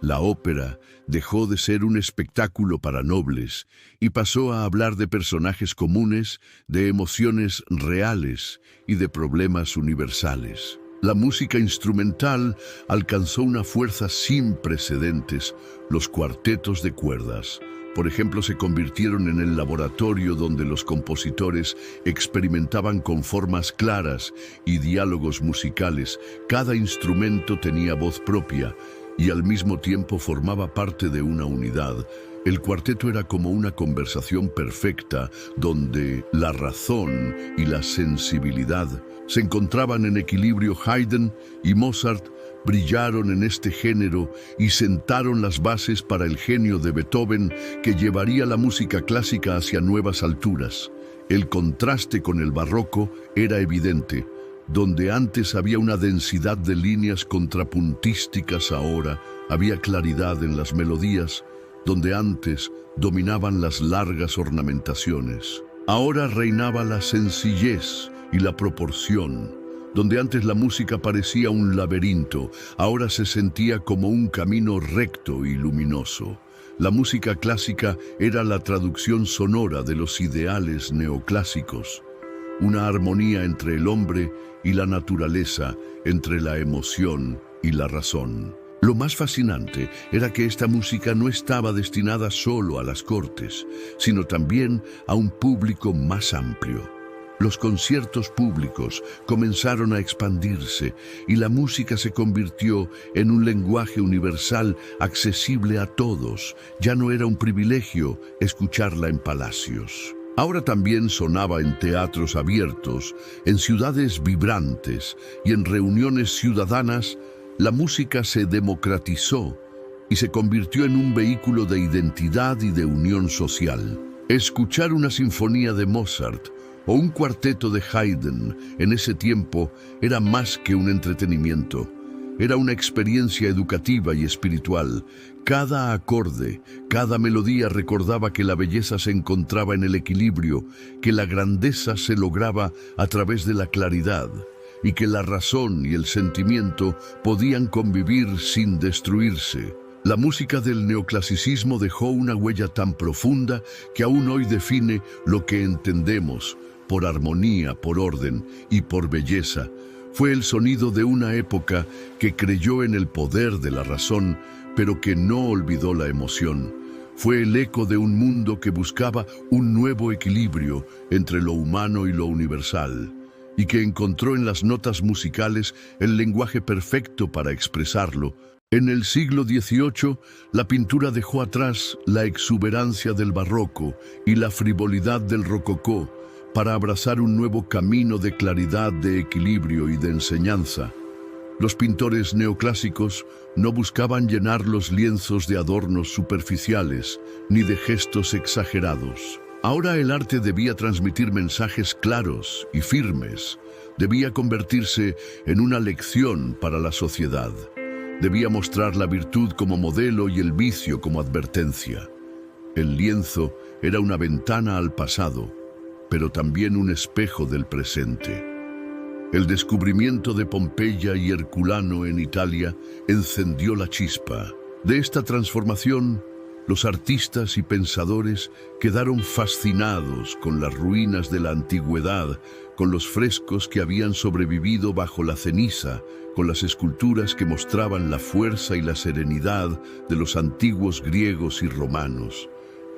La ópera dejó de ser un espectáculo para nobles y pasó a hablar de personajes comunes, de emociones reales y de problemas universales. La música instrumental alcanzó una fuerza sin precedentes. Los cuartetos de cuerdas, por ejemplo, se convirtieron en el laboratorio donde los compositores experimentaban con formas claras y diálogos musicales. Cada instrumento tenía voz propia y al mismo tiempo formaba parte de una unidad. El cuarteto era como una conversación perfecta donde la razón y la sensibilidad se encontraban en equilibrio. Haydn y Mozart brillaron en este género y sentaron las bases para el genio de Beethoven, que llevaría la música clásica hacia nuevas alturas. El contraste con el barroco era evidente. Donde antes había una densidad de líneas contrapuntísticas, ahora había claridad en las melodías. Donde antes dominaban las largas ornamentaciones, ahora reinaba la sencillez y la proporción. Donde antes la música parecía un laberinto, ahora se sentía como un camino recto y luminoso. La música clásica era la traducción sonora de los ideales neoclásicos, una armonía entre el hombre y la naturaleza, entre la emoción y la razón. Lo más fascinante era que esta música no estaba destinada solo a las cortes, sino también a un público más amplio. Los conciertos públicos comenzaron a expandirse y la música se convirtió en un lenguaje universal accesible a todos. Ya no era un privilegio escucharla en palacios. Ahora también sonaba en teatros abiertos, en ciudades vibrantes y en reuniones ciudadanas. La música se democratizó y se convirtió en un vehículo de identidad y de unión social. Escuchar una sinfonía de Mozart o un cuarteto de Haydn en ese tiempo era más que un entretenimiento. Era una experiencia educativa y espiritual. Cada acorde, cada melodía recordaba que la belleza se encontraba en el equilibrio, que la grandeza se lograba a través de la claridad y que la razón y el sentimiento podían convivir sin destruirse. La música del neoclasicismo dejó una huella tan profunda que aún hoy define lo que entendemos por armonía, por orden y por belleza. Fue el sonido de una época que creyó en el poder de la razón, pero que no olvidó la emoción. Fue el eco de un mundo que buscaba un nuevo equilibrio entre lo humano y lo universal, y que encontró en las notas musicales el lenguaje perfecto para expresarlo. En el siglo XVIII, la pintura dejó atrás la exuberancia del barroco y la frivolidad del rococó para abrazar un nuevo camino de claridad, de equilibrio y de enseñanza. Los pintores neoclásicos no buscaban llenar los lienzos de adornos superficiales ni de gestos exagerados. Ahora el arte debía transmitir mensajes claros y firmes, debía convertirse en una lección para la sociedad. Debía mostrar la virtud como modelo y el vicio como advertencia. El lienzo era una ventana al pasado, pero también un espejo del presente. El descubrimiento de Pompeya y Herculano en Italia encendió la chispa. De esta transformación, los artistas y pensadores quedaron fascinados con las ruinas de la antigüedad, con los frescos que habían sobrevivido bajo la ceniza, con las esculturas que mostraban la fuerza y la serenidad de los antiguos griegos y romanos.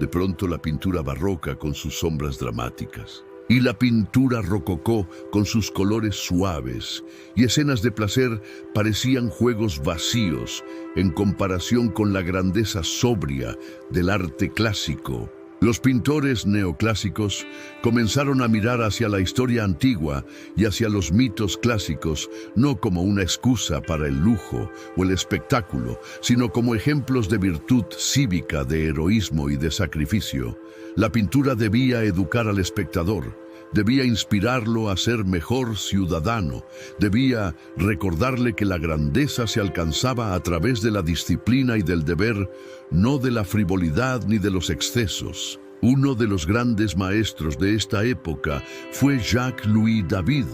De pronto la pintura barroca con sus sombras dramáticas, y la pintura rococó con sus colores suaves y escenas de placer parecían juegos vacíos en comparación con la grandeza sobria del arte clásico. Los pintores neoclásicos comenzaron a mirar hacia la historia antigua y hacia los mitos clásicos, no como una excusa para el lujo o el espectáculo, sino como ejemplos de virtud cívica, de heroísmo y de sacrificio. La pintura debía educar al espectador, debía inspirarlo a ser mejor ciudadano, debía recordarle que la grandeza se alcanzaba a través de la disciplina y del deber, no de la frivolidad ni de los excesos. Uno de los grandes maestros de esta época fue Jacques-Louis David,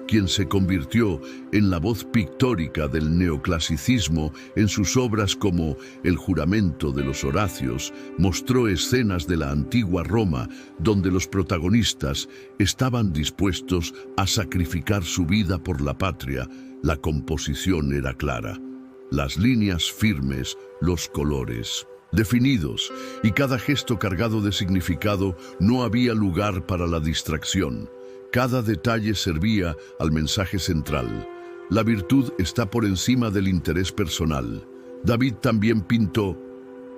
quien se convirtió en la voz pictórica del neoclasicismo. En sus obras como El juramento de los Horacios, mostró escenas de la antigua Roma donde los protagonistas estaban dispuestos a sacrificar su vida por la patria. La composición era clara, las líneas firmes, los colores definidos y cada gesto cargado de significado. No había lugar para la distracción. Cada detalle servía al mensaje central. La virtud está por encima del interés personal. David también pintó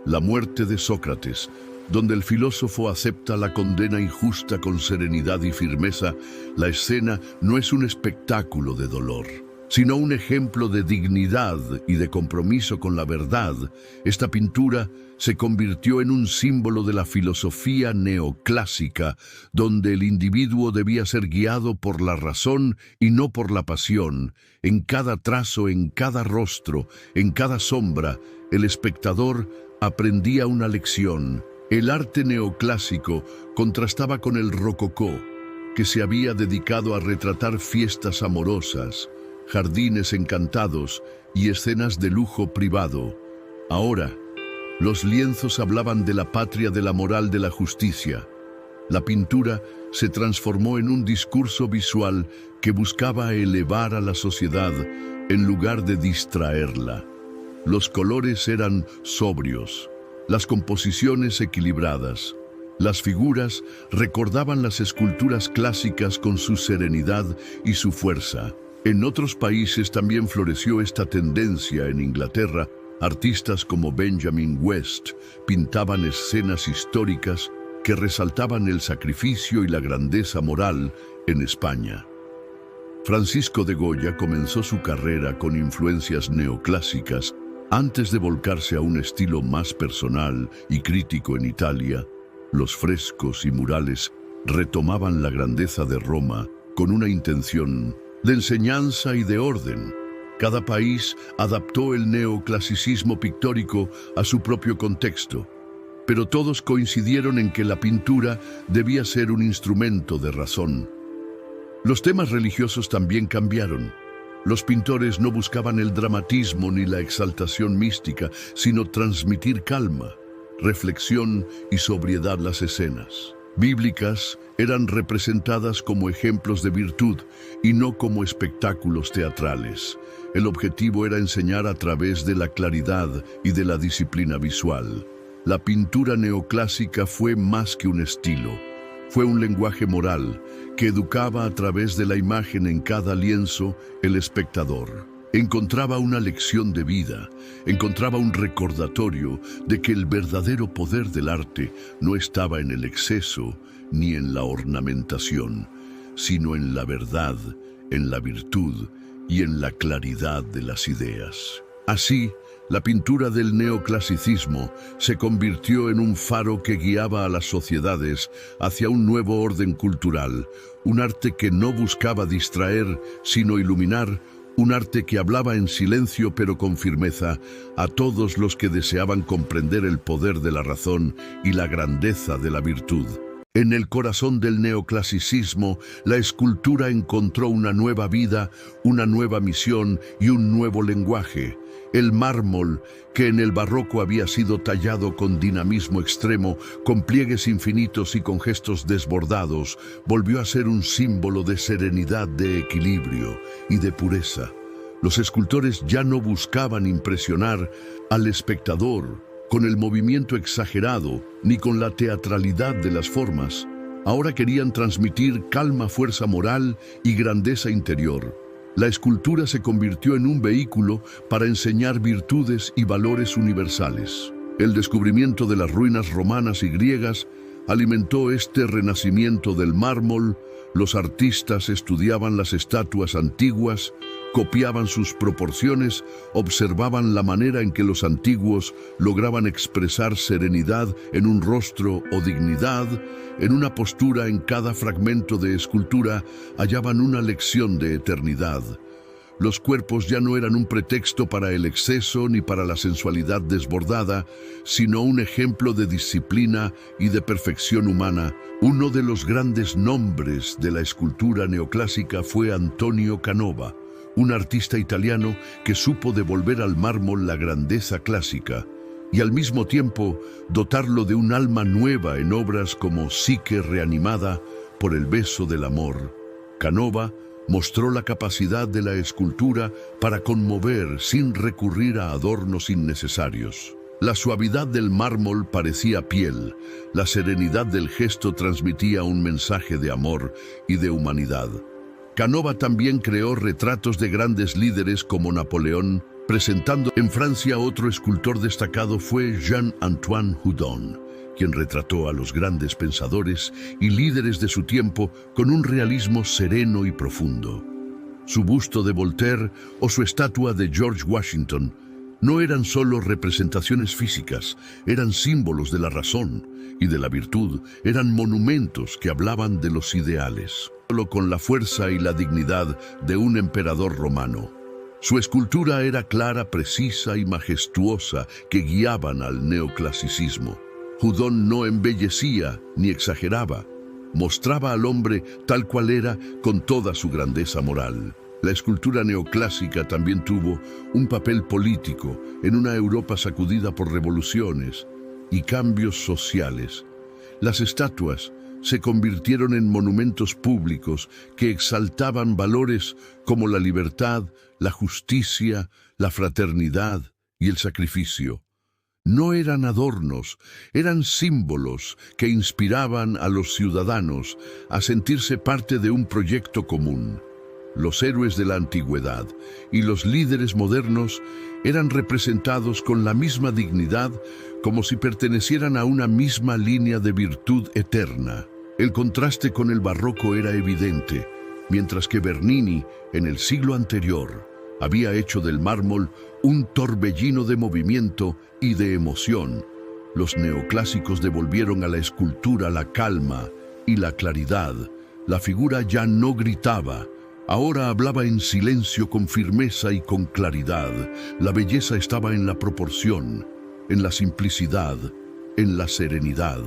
La muerte de Sócrates, donde el filósofo acepta la condena injusta con serenidad y firmeza. La escena no es un espectáculo de dolor, sino un ejemplo de dignidad y de compromiso con la verdad. Esta pintura se convirtió en un símbolo de la filosofía neoclásica, donde el individuo debía ser guiado por la razón y no por la pasión. En cada trazo, en cada rostro, en cada sombra, el espectador aprendía una lección. El arte neoclásico contrastaba con el rococó, que se había dedicado a retratar fiestas amorosas, jardines encantados y escenas de lujo privado. Ahora, Los lienzos hablaban de la patria, de la moral, de la justicia. La pintura se transformó en un discurso visual que buscaba elevar a la sociedad en lugar de distraerla. Los colores eran sobrios, las composiciones equilibradas. Las figuras recordaban las esculturas clásicas con su serenidad y su fuerza. En otros países también floreció esta tendencia. En Inglaterra, artistas como Benjamin West pintaban escenas históricas que resaltaban el sacrificio y la grandeza moral. En España, Francisco de Goya comenzó su carrera con influencias neoclásicas antes de volcarse a un estilo más personal y crítico. En Italia, los frescos y murales retomaban la grandeza de Roma con una intención de enseñanza y de orden. Cada país adaptó el neoclasicismo pictórico a su propio contexto, pero todos coincidieron en que la pintura debía ser un instrumento de razón. Los temas religiosos también cambiaron. Los pintores no buscaban el dramatismo ni la exaltación mística, sino transmitir calma, reflexión y sobriedad. Las escenas bíblicas eran representadas como ejemplos de virtud y no como espectáculos teatrales. El objetivo era enseñar a través de la claridad y de la disciplina visual. La pintura neoclásica fue más que un estilo. Fue un lenguaje moral que educaba a través de la imagen. En cada lienzo, el espectador encontraba una lección de vida, encontraba un recordatorio de que el verdadero poder del arte no estaba en el exceso ni en la ornamentación, sino en la verdad, en la virtud y en la claridad de las ideas. Así, la pintura del neoclasicismo se convirtió en un faro que guiaba a las sociedades hacia un nuevo orden cultural, un arte que no buscaba distraer, sino iluminar, un arte que hablaba en silencio pero con firmeza a todos los que deseaban comprender el poder de la razón y la grandeza de la virtud. En el corazón del neoclasicismo, la escultura encontró una nueva vida, una nueva misión y un nuevo lenguaje. El mármol, que en el barroco había sido tallado con dinamismo extremo, con pliegues infinitos y con gestos desbordados, volvió a ser un símbolo de serenidad, de equilibrio y de pureza. Los escultores ya no buscaban impresionar al espectador con el movimiento exagerado ni con la teatralidad de las formas. Ahora querían transmitir calma, fuerza moral y grandeza interior. La escultura se convirtió en un vehículo para enseñar virtudes y valores universales. El descubrimiento de las ruinas romanas y griegas alimentó este renacimiento del mármol. Los artistas estudiaban las estatuas antiguas, copiaban sus proporciones, observaban la manera en que los antiguos lograban expresar serenidad en un rostro o dignidad, en una postura. En cada fragmento de escultura hallaban una lección de eternidad. Los cuerpos ya no eran un pretexto para el exceso ni para la sensualidad desbordada, sino un ejemplo de disciplina y de perfección humana. Uno de los grandes nombres de la escultura neoclásica fue Antonio Canova, un artista italiano que supo devolver al mármol la grandeza clásica y al mismo tiempo dotarlo de un alma nueva en obras como Psique reanimada por el beso del amor. Canova mostró la capacidad de la escultura para conmover sin recurrir a adornos innecesarios. La suavidad del mármol parecía piel, la serenidad del gesto transmitía un mensaje de amor y de humanidad. Canova también creó retratos de grandes líderes como Napoleón, presentando en Francia. Otro escultor destacado fue Jean-Antoine Houdon, quien retrató a los grandes pensadores y líderes de su tiempo con un realismo sereno y profundo. Su busto de Voltaire o su estatua de George Washington no eran solo representaciones físicas, eran símbolos de la razón y de la virtud, eran monumentos que hablaban de los ideales, solo con la fuerza y la dignidad de un emperador romano. Su escultura era clara, precisa y majestuosa, que guiaban al neoclasicismo. Houdon no embellecía ni exageraba, mostraba al hombre tal cual era con toda su grandeza moral. La escultura neoclásica también tuvo un papel político en una Europa sacudida por revoluciones y cambios sociales. Las estatuas se convirtieron en monumentos públicos que exaltaban valores como la libertad, la justicia, la fraternidad y el sacrificio. No eran adornos, eran símbolos que inspiraban a los ciudadanos a sentirse parte de un proyecto común. Los héroes de la antigüedad y los líderes modernos eran representados con la misma dignidad, como si pertenecieran a una misma línea de virtud eterna. El contraste con el barroco era evidente, mientras que Bernini, en el siglo anterior, había hecho del mármol un torbellino de movimiento y de emoción. Los neoclásicos devolvieron a la escultura la calma y la claridad. La figura ya no gritaba, ahora hablaba en silencio con firmeza y con claridad. La belleza estaba en la proporción, en la simplicidad, en la serenidad.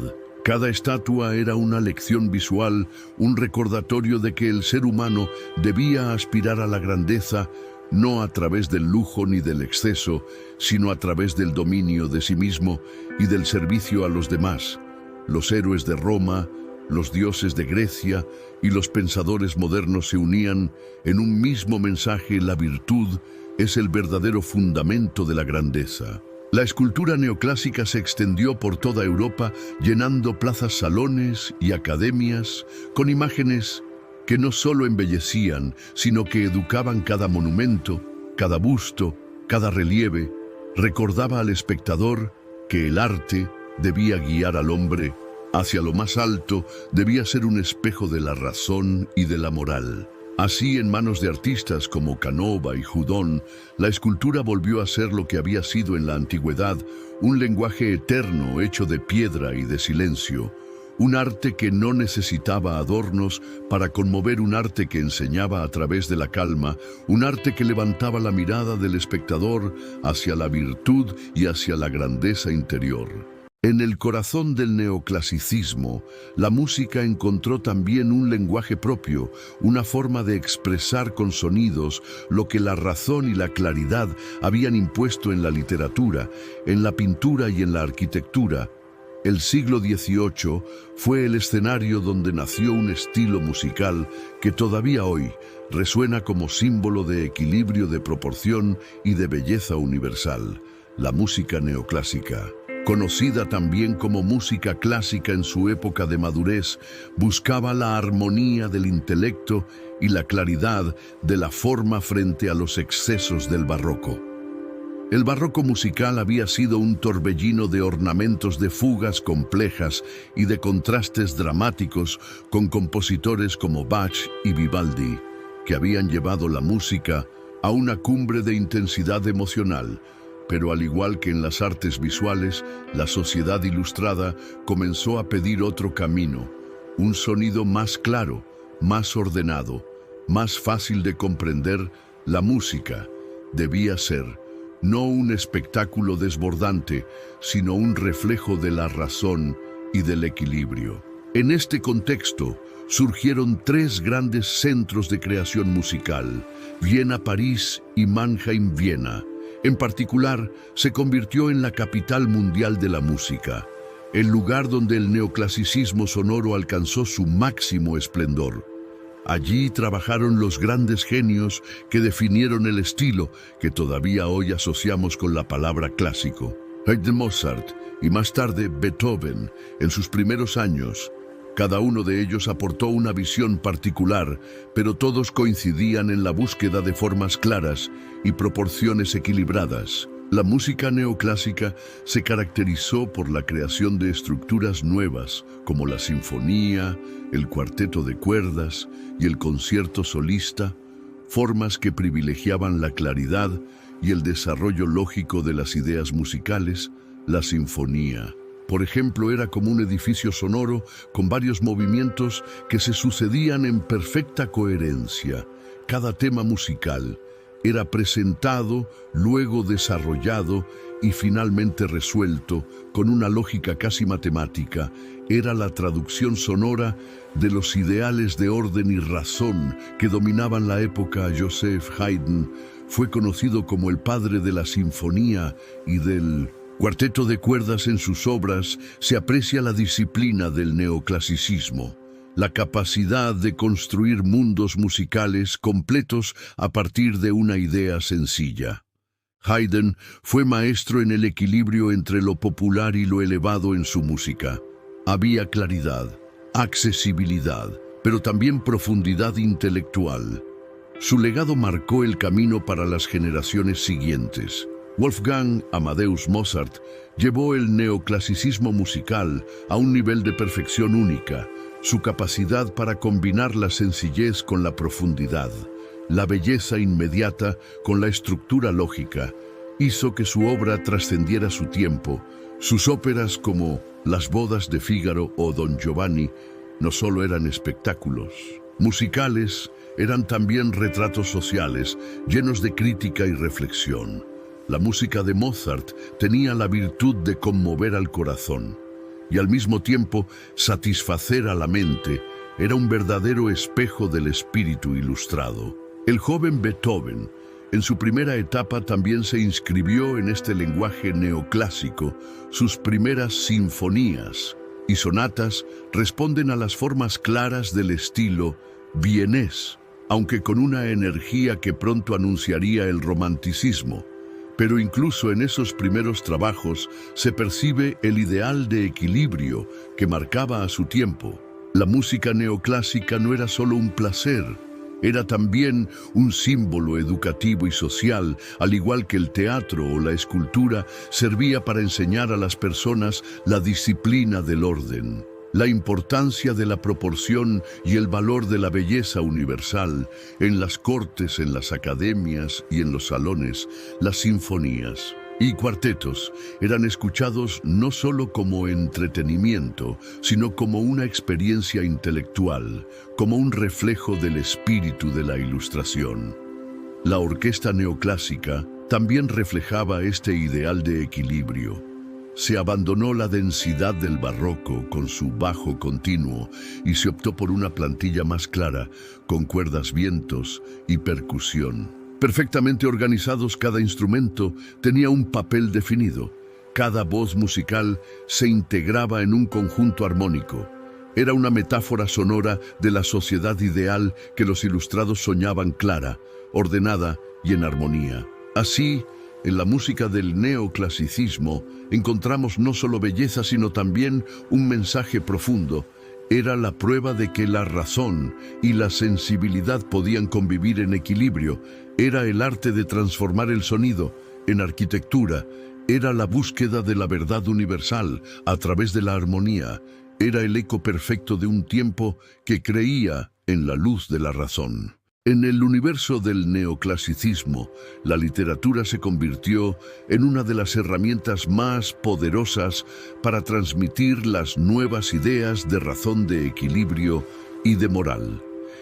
Cada estatua era una lección visual, un recordatorio de que el ser humano debía aspirar a la grandeza, no a través del lujo ni del exceso, sino a través del dominio de sí mismo y del servicio a los demás. Los héroes de Roma, los dioses de Grecia y los pensadores modernos se unían en un mismo mensaje: la virtud es el verdadero fundamento de la grandeza. La escultura neoclásica se extendió por toda Europa, llenando plazas, salones y academias con imágenes que no solo embellecían, sino que educaban. Cada monumento, cada busto, cada relieve, recordaba al espectador que el arte debía guiar al hombre hacia lo más alto, debía ser un espejo de la razón y de la moral. Así, en manos de artistas como Canova y Houdon, la escultura volvió a ser lo que había sido en la antigüedad, un lenguaje eterno hecho de piedra y de silencio. Un arte que no necesitaba adornos para conmover, un arte que enseñaba a través de la calma, un arte que levantaba la mirada del espectador hacia la virtud y hacia la grandeza interior. En el corazón del neoclasicismo, la música encontró también un lenguaje propio, una forma de expresar con sonidos lo que la razón y la claridad habían impuesto en la literatura, en la pintura y en la arquitectura. El siglo XVIII fue el escenario donde nació un estilo musical que todavía hoy resuena como símbolo de equilibrio, de proporción y de belleza universal: la música neoclásica. Conocida también como música clásica en su época de madurez, buscaba la armonía del intelecto y la claridad de la forma frente a los excesos del barroco. El barroco musical había sido un torbellino de ornamentos, de fugas complejas y de contrastes dramáticos con compositores como Bach y Vivaldi, que habían llevado la música a una cumbre de intensidad emocional. Pero al igual que en las artes visuales, la sociedad ilustrada comenzó a pedir otro camino, un sonido más claro, más ordenado, más fácil de comprender. La música debía ser no un espectáculo desbordante, sino un reflejo de la razón y del equilibrio. En este contexto surgieron tres grandes centros de creación musical: Viena, París y Mannheim, Viena. En particular, se convirtió en la capital mundial de la música, el lugar donde el neoclasicismo sonoro alcanzó su máximo esplendor. Allí trabajaron los grandes genios que definieron el estilo que todavía hoy asociamos con la palabra clásico. Haydn, Mozart y más tarde Beethoven, en sus primeros años. Cada uno de ellos aportó una visión particular, pero todos coincidían en la búsqueda de formas claras y proporciones equilibradas. La música neoclásica se caracterizó por la creación de estructuras nuevas, como la sinfonía, el cuarteto de cuerdas y el concierto solista, formas que privilegiaban la claridad y el desarrollo lógico de las ideas musicales. La sinfonía, por ejemplo, era como un edificio sonoro con varios movimientos que se sucedían en perfecta coherencia. Cada tema musical Era presentado, luego desarrollado y finalmente resuelto con una lógica casi matemática. Era la traducción sonora de los ideales de orden y razón que dominaban la época. Joseph Haydn fue conocido como el padre de la sinfonía y del cuarteto de cuerdas. En sus obras se aprecia la disciplina del neoclasicismo, la capacidad de construir mundos musicales completos a partir de una idea sencilla. Haydn fue maestro en el equilibrio entre lo popular y lo elevado en su música. Había claridad, accesibilidad, pero también profundidad intelectual. Su legado marcó el camino para las generaciones siguientes. Wolfgang Amadeus Mozart llevó el neoclasicismo musical a un nivel de perfección única. Su capacidad para combinar la sencillez con la profundidad, la belleza inmediata con la estructura lógica, hizo que su obra trascendiera su tiempo. Sus óperas como Las bodas de Fígaro o Don Giovanni no solo eran espectáculos musicales, eran también retratos sociales llenos de crítica y reflexión. La música de Mozart tenía la virtud de conmover al corazón y al mismo tiempo satisfacer a la mente. Era un verdadero espejo del espíritu ilustrado. El joven Beethoven, en su primera etapa, también se inscribió en este lenguaje neoclásico. Sus primeras sinfonías y sonatas responden a las formas claras del estilo vienés, aunque con una energía que pronto anunciaría el romanticismo. Pero incluso en esos primeros trabajos se percibe el ideal de equilibrio que marcaba a su tiempo. La música neoclásica no era solo un placer, era también un símbolo educativo y social. Al igual que el teatro o la escultura, servía para enseñar a las personas la disciplina del orden, la importancia de la proporción y el valor de la belleza universal. En las cortes, en las academias y en los salones, las sinfonías y cuartetos eran escuchados no solo como entretenimiento, sino como una experiencia intelectual, como un reflejo del espíritu de la Ilustración. La orquesta neoclásica también reflejaba este ideal de equilibrio. Se abandonó la densidad del barroco con su bajo continuo y se optó por una plantilla más clara, con cuerdas, vientos y percusión. Perfectamente organizados, cada instrumento tenía un papel definido. Cada voz musical se integraba en un conjunto armónico. Era una metáfora sonora de la sociedad ideal que los ilustrados soñaban, clara, ordenada y en armonía. Así, en la música del neoclasicismo encontramos no solo belleza, sino también un mensaje profundo. Era la prueba de que la razón y la sensibilidad podían convivir en equilibrio. Era el arte de transformar el sonido en arquitectura. Era la búsqueda de la verdad universal a través de la armonía. Era el eco perfecto de un tiempo que creía en la luz de la razón. En el universo del neoclasicismo, la literatura se convirtió en una de las herramientas más poderosas para transmitir las nuevas ideas de razón, de equilibrio y de moral.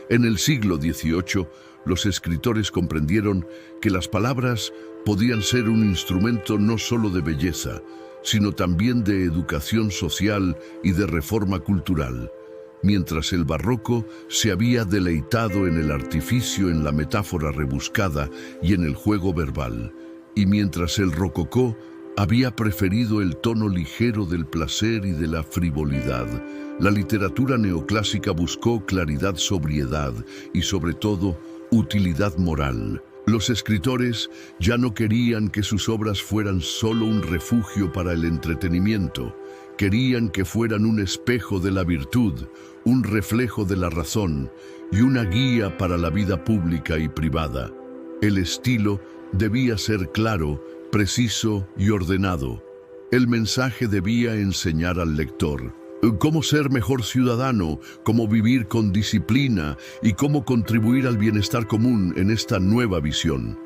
En el siglo XVIII, los escritores comprendieron que las palabras podían ser un instrumento no solo de belleza, sino también de educación social y de reforma cultural. Mientras el barroco se había deleitado en el artificio, en la metáfora rebuscada y en el juego verbal, y mientras el rococó había preferido el tono ligero del placer y de la frivolidad, la literatura neoclásica buscó claridad, sobriedad y, sobre todo, utilidad moral. Los escritores ya no querían que sus obras fueran solo un refugio para el entretenimiento. Querían que fueran un espejo de la virtud, un reflejo de la razón y una guía para la vida pública y privada. El estilo debía ser claro, preciso y ordenado. El mensaje debía enseñar al lector cómo ser mejor ciudadano, cómo vivir con disciplina y cómo contribuir al bienestar común en esta nueva visión.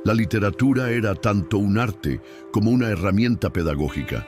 La literatura era tanto un arte como una herramienta pedagógica.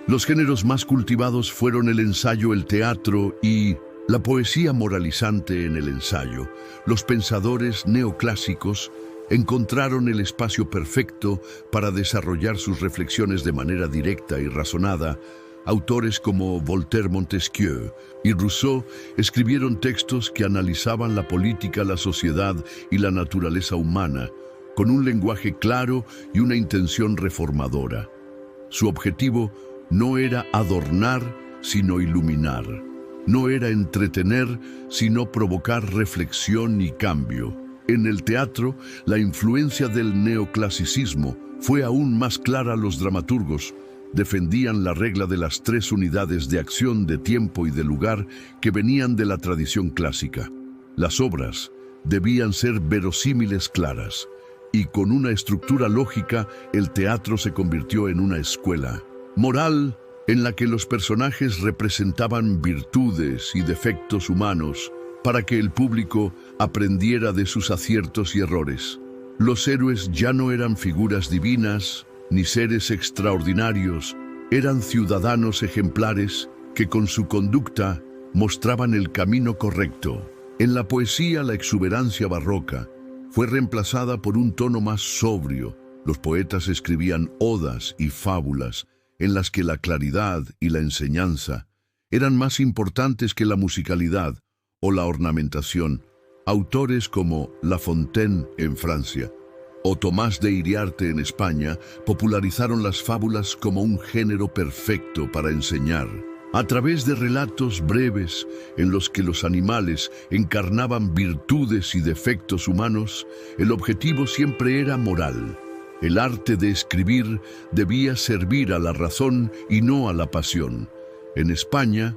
Los géneros más cultivados fueron el ensayo, el teatro y la poesía moralizante. En el ensayo, los pensadores neoclásicos encontraron el espacio perfecto para desarrollar sus reflexiones de manera directa y razonada. Autores como Voltaire, Montesquieu y Rousseau escribieron textos que analizaban la política, la sociedad y la naturaleza humana, con un lenguaje claro y una intención reformadora. Su objetivo no era adornar, sino iluminar. No era entretener, sino provocar reflexión y cambio. En el teatro, la influencia del neoclasicismo fue aún más clara. Los dramaturgos defendían la regla de las 3 unidades de acción, de tiempo y de lugar que venían de la tradición clásica. Las obras debían ser verosímiles, claras, y con una estructura lógica. El teatro se convirtió en una escuela moral en la que los personajes representaban virtudes y defectos humanos para que el público aprendiera de sus aciertos y errores. Los héroes ya no eran figuras divinas ni seres extraordinarios, eran ciudadanos ejemplares que con su conducta mostraban el camino correcto. En la poesía, la exuberancia barroca fue reemplazada por un tono más sobrio. Los poetas escribían odas y fábulas en las que la claridad y la enseñanza eran más importantes que la musicalidad o la ornamentación. Autores como La Fontaine en Francia o Tomás de Iriarte en España popularizaron las fábulas como un género perfecto para enseñar. A través de relatos breves en los que los animales encarnaban virtudes y defectos humanos, el objetivo siempre era moral. El arte de escribir debía servir a la razón y no a la pasión. En España,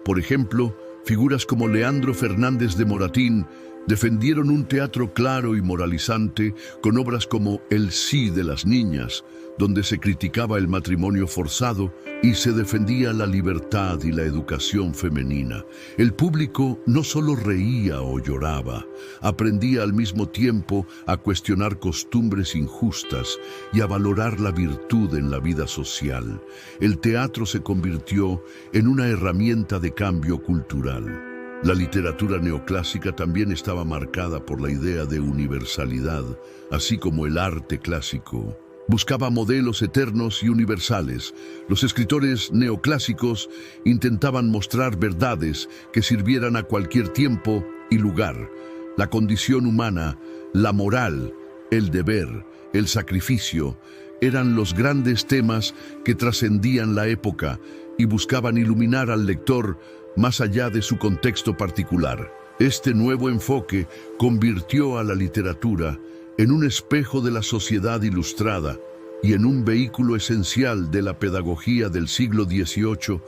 por ejemplo, figuras como Leandro Fernández de Moratín defendieron un teatro claro y moralizante con obras como El sí de las niñas, donde se criticaba el matrimonio forzado y se defendía la libertad y la educación femenina. El público no solo reía o lloraba, aprendía al mismo tiempo a cuestionar costumbres injustas y a valorar la virtud en la vida social. El teatro se convirtió en una herramienta de cambio cultural. La literatura neoclásica también estaba marcada por la idea de universalidad, así como el arte clásico buscaba modelos eternos y universales. Los escritores neoclásicos intentaban mostrar verdades que sirvieran a cualquier tiempo y lugar. La condición humana, la moral, el deber, el sacrificio, eran los grandes temas que trascendían la época y buscaban iluminar al lector más allá de su contexto particular. Este nuevo enfoque convirtió a la literatura en un espejo de la sociedad ilustrada y en un vehículo esencial de la pedagogía del siglo XVIII.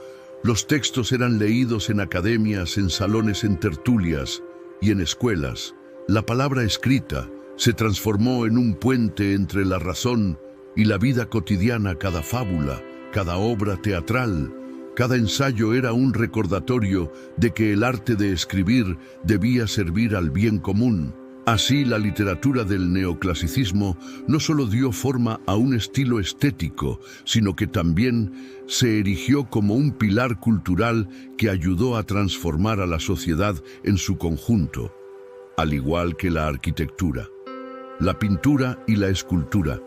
Los textos eran leídos en academias, en salones, en tertulias y en escuelas. La palabra escrita se transformó en un puente entre la razón y la vida cotidiana. Cada fábula, cada obra teatral, cada ensayo era un recordatorio de que el arte de escribir debía servir al bien común. Así, la literatura del neoclasicismo no solo dio forma a un estilo estético, sino que también se erigió como un pilar cultural que ayudó a transformar a la sociedad en su conjunto, al igual que la arquitectura, la pintura y la escultura.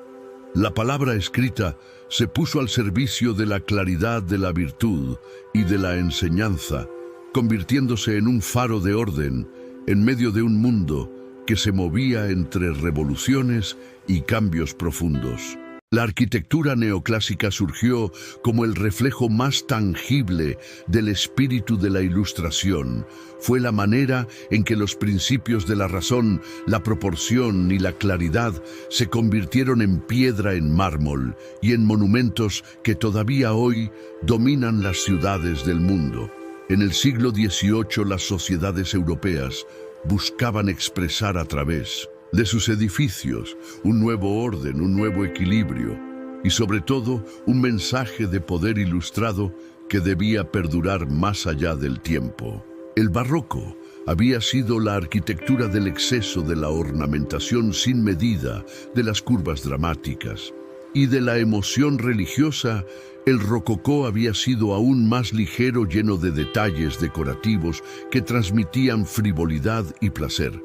La palabra escrita se puso al servicio de la claridad, de la virtud y de la enseñanza, convirtiéndose en un faro de orden en medio de un mundo que se movía entre revoluciones y cambios profundos. La arquitectura neoclásica surgió como el reflejo más tangible del espíritu de la Ilustración. Fue la manera en que los principios de la razón, la proporción y la claridad se convirtieron en piedra, en mármol y en monumentos que todavía hoy dominan las ciudades del mundo. En el siglo XVIII, las sociedades europeas buscaban expresar a través de sus edificios un nuevo orden, un nuevo equilibrio y sobre todo un mensaje de poder ilustrado que debía perdurar más allá del tiempo. El barroco había sido la arquitectura del exceso, de la ornamentación sin medida, de las curvas dramáticas y de la emoción religiosa. El rococó había sido aún más ligero, lleno de detalles decorativos que transmitían frivolidad y placer.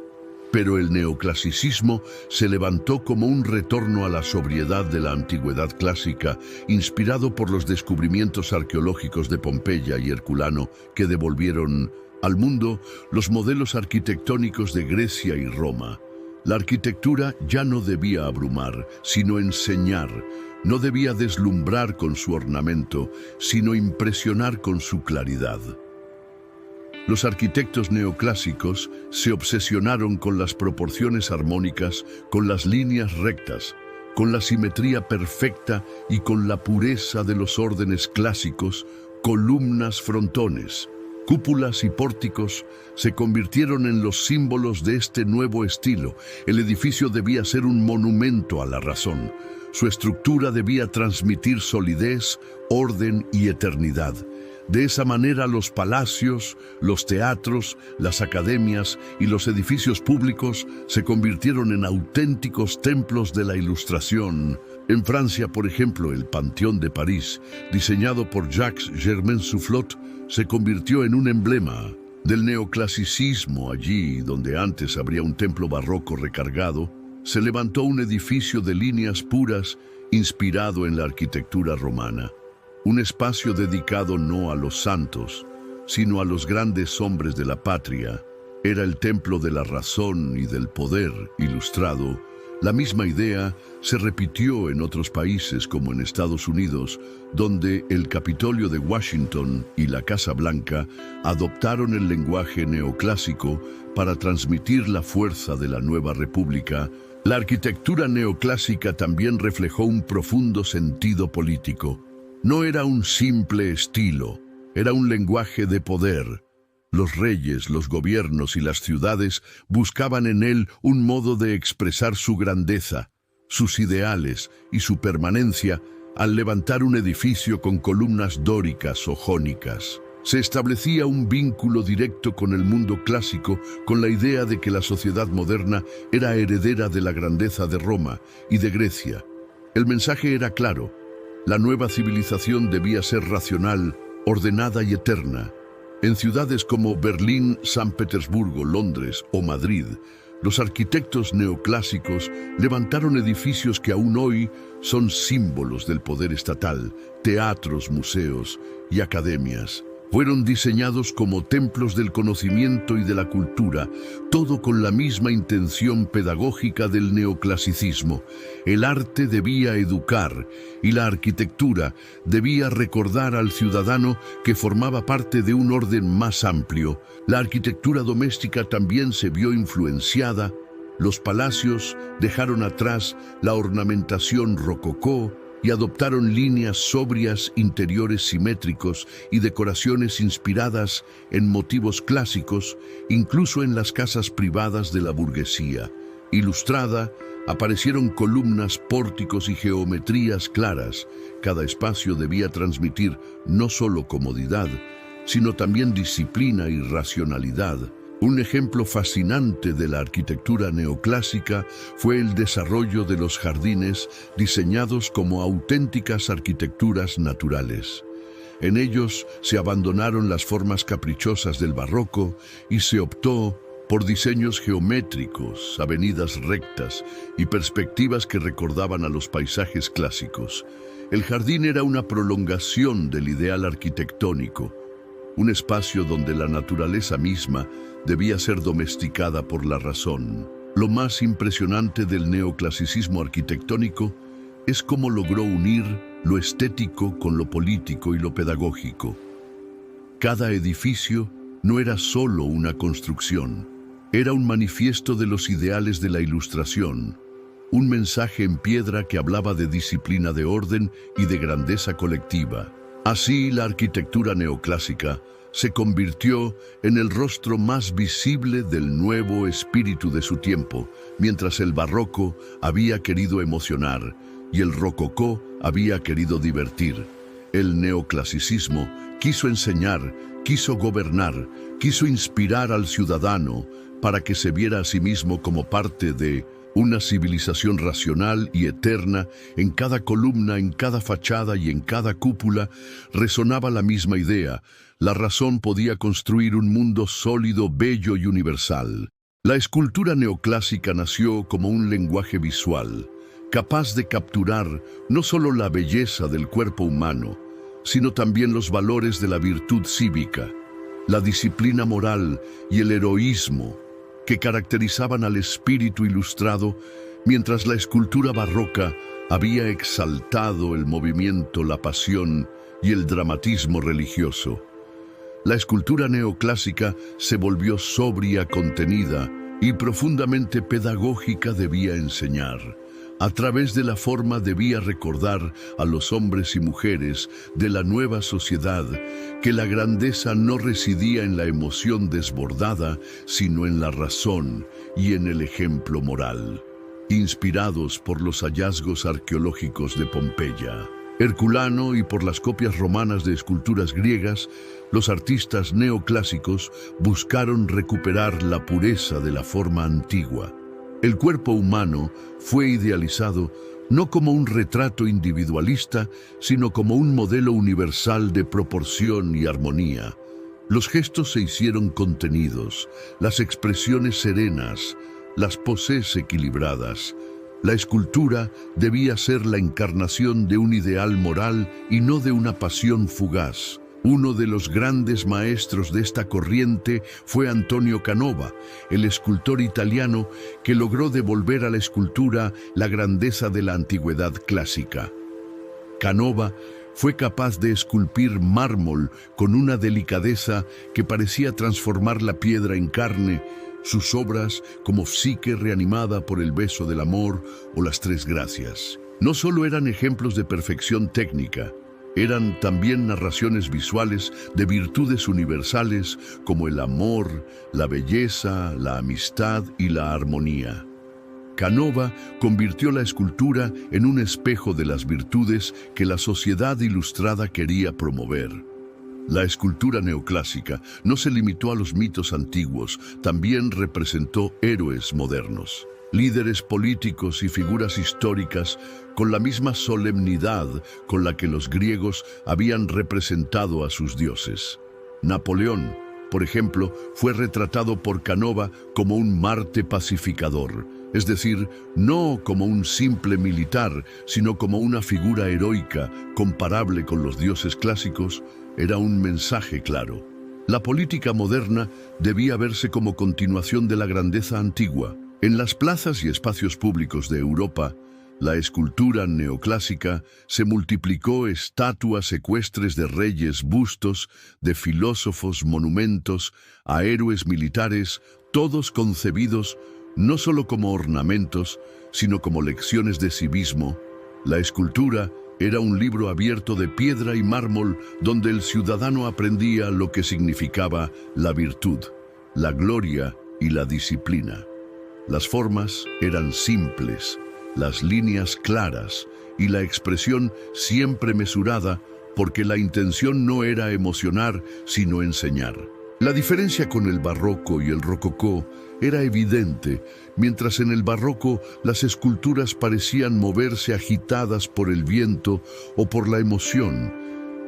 Pero el neoclasicismo se levantó como un retorno a la sobriedad de la antigüedad clásica, inspirado por los descubrimientos arqueológicos de Pompeya y Herculano que devolvieron al mundo los modelos arquitectónicos de Grecia y Roma. La arquitectura ya no debía abrumar, sino enseñar. No debía deslumbrar con su ornamento, sino impresionar con su claridad. Los arquitectos neoclásicos se obsesionaron con las proporciones armónicas, con las líneas rectas, con la simetría perfecta y con la pureza de los órdenes clásicos. Columnas, frontones, cúpulas y pórticos se convirtieron en los símbolos de este nuevo estilo. El edificio debía ser un monumento a la razón. Su estructura debía transmitir solidez, orden y eternidad. De esa manera los palacios, los teatros, las academias y los edificios públicos se convirtieron en auténticos templos de la Ilustración. En Francia, por ejemplo, el Panteón de París, diseñado por Jacques Germain Soufflot, se convirtió en un emblema del neoclasicismo. Allí, donde antes habría un templo barroco recargado, se levantó un edificio de líneas puras inspirado en la arquitectura romana. Un espacio dedicado no a los santos, sino a los grandes hombres de la patria. Era el templo de la razón y del poder ilustrado. La misma idea se repitió en otros países como en Estados Unidos, donde el Capitolio de Washington y la Casa Blanca adoptaron el lenguaje neoclásico para transmitir la fuerza de la nueva república. La arquitectura neoclásica también reflejó un profundo sentido político. No era un simple estilo, era un lenguaje de poder. Los reyes, los gobiernos y las ciudades buscaban en él un modo de expresar su grandeza, sus ideales y su permanencia al levantar un edificio con columnas dóricas o jónicas. Se establecía un vínculo directo con el mundo clásico, con la idea de que la sociedad moderna era heredera de la grandeza de Roma y de Grecia. El mensaje era claro. La nueva civilización debía ser racional, ordenada y eterna. En ciudades como Berlín, San Petersburgo, Londres o Madrid, los arquitectos neoclásicos levantaron edificios que aún hoy son símbolos del poder estatal, teatros, museos y academias. Fueron diseñados como templos del conocimiento y de la cultura, todo con la misma intención pedagógica del neoclasicismo. El arte debía educar y la arquitectura debía recordar al ciudadano que formaba parte de un orden más amplio. La arquitectura doméstica también se vio influenciada. Los palacios dejaron atrás la ornamentación rococó y adoptaron líneas sobrias, interiores simétricos y decoraciones inspiradas en motivos clásicos, incluso en las casas privadas de la burguesía. Ilustrada, aparecieron columnas, pórticos y geometrías claras. Cada espacio debía transmitir no solo comodidad, sino también disciplina y racionalidad. Un ejemplo fascinante de la arquitectura neoclásica fue el desarrollo de los jardines diseñados como auténticas arquitecturas naturales. En ellos se abandonaron las formas caprichosas del barroco y se optó por diseños geométricos, avenidas rectas y perspectivas que recordaban a los paisajes clásicos. El jardín era una prolongación del ideal arquitectónico, un espacio donde la naturaleza misma debía ser domesticada por la razón. Lo más impresionante del neoclasicismo arquitectónico es cómo logró unir lo estético con lo político y lo pedagógico. Cada edificio no era solo una construcción, era un manifiesto de los ideales de la Ilustración, un mensaje en piedra que hablaba de disciplina, de orden y de grandeza colectiva. Así, la arquitectura neoclásica se convirtió en el rostro más visible del nuevo espíritu de su tiempo, mientras el barroco había querido emocionar y el rococó había querido divertir. El neoclasicismo quiso enseñar, quiso gobernar, quiso inspirar al ciudadano para que se viera a sí mismo como parte de una civilización racional y eterna. En cada columna, en cada fachada y en cada cúpula resonaba la misma idea. La razón podía construir un mundo sólido, bello y universal. La escultura neoclásica nació como un lenguaje visual, capaz de capturar no solo la belleza del cuerpo humano, sino también los valores de la virtud cívica, la disciplina moral y el heroísmo que caracterizaban al espíritu ilustrado, mientras la escultura barroca había exaltado el movimiento, la pasión y el dramatismo religioso. La escultura neoclásica se volvió sobria, contenida y profundamente pedagógica. Debía enseñar. A través de la forma debía recordar a los hombres y mujeres de la nueva sociedad que la grandeza no residía en la emoción desbordada, sino en la razón y en el ejemplo moral. Inspirados por los hallazgos arqueológicos de Pompeya, Herculano y por las copias romanas de esculturas griegas, los artistas neoclásicos buscaron recuperar la pureza de la forma antigua. El cuerpo humano fue idealizado no como un retrato individualista, sino como un modelo universal de proporción y armonía. Los gestos se hicieron contenidos, las expresiones serenas, las poses equilibradas. La escultura debía ser la encarnación de un ideal moral y no de una pasión fugaz. Uno de los grandes maestros de esta corriente fue Antonio Canova, el escultor italiano que logró devolver a la escultura la grandeza de la antigüedad clásica. Canova fue capaz de esculpir mármol con una delicadeza que parecía transformar la piedra en carne. Sus obras, como Psique reanimada por el beso del amor o las Tres Gracias, no solo eran ejemplos de perfección técnica, eran también narraciones visuales de virtudes universales como el amor, la belleza, la amistad y la armonía. Canova convirtió la escultura en un espejo de las virtudes que la sociedad ilustrada quería promover. La escultura neoclásica no se limitó a los mitos antiguos, también representó héroes modernos, líderes políticos y figuras históricas con la misma solemnidad con la que los griegos habían representado a sus dioses. Napoleón, por ejemplo, fue retratado por Canova como un Marte pacificador, es decir, no como un simple militar, sino como una figura heroica comparable con los dioses clásicos. Era un mensaje claro. La política moderna debía verse como continuación de la grandeza antigua. En las plazas y espacios públicos de Europa, la escultura neoclásica se multiplicó: estatuas ecuestres de reyes, bustos de filósofos, monumentos a héroes militares, todos concebidos no solo como ornamentos, sino como lecciones de civismo. La escultura era un libro abierto de piedra y mármol donde el ciudadano aprendía lo que significaba la virtud, la gloria y la disciplina. Las formas eran simples, las líneas claras y la expresión siempre mesurada, porque la intención no era emocionar, sino enseñar. La diferencia con el barroco y el rococó era evidente. Mientras en el barroco las esculturas parecían moverse agitadas por el viento o por la emoción,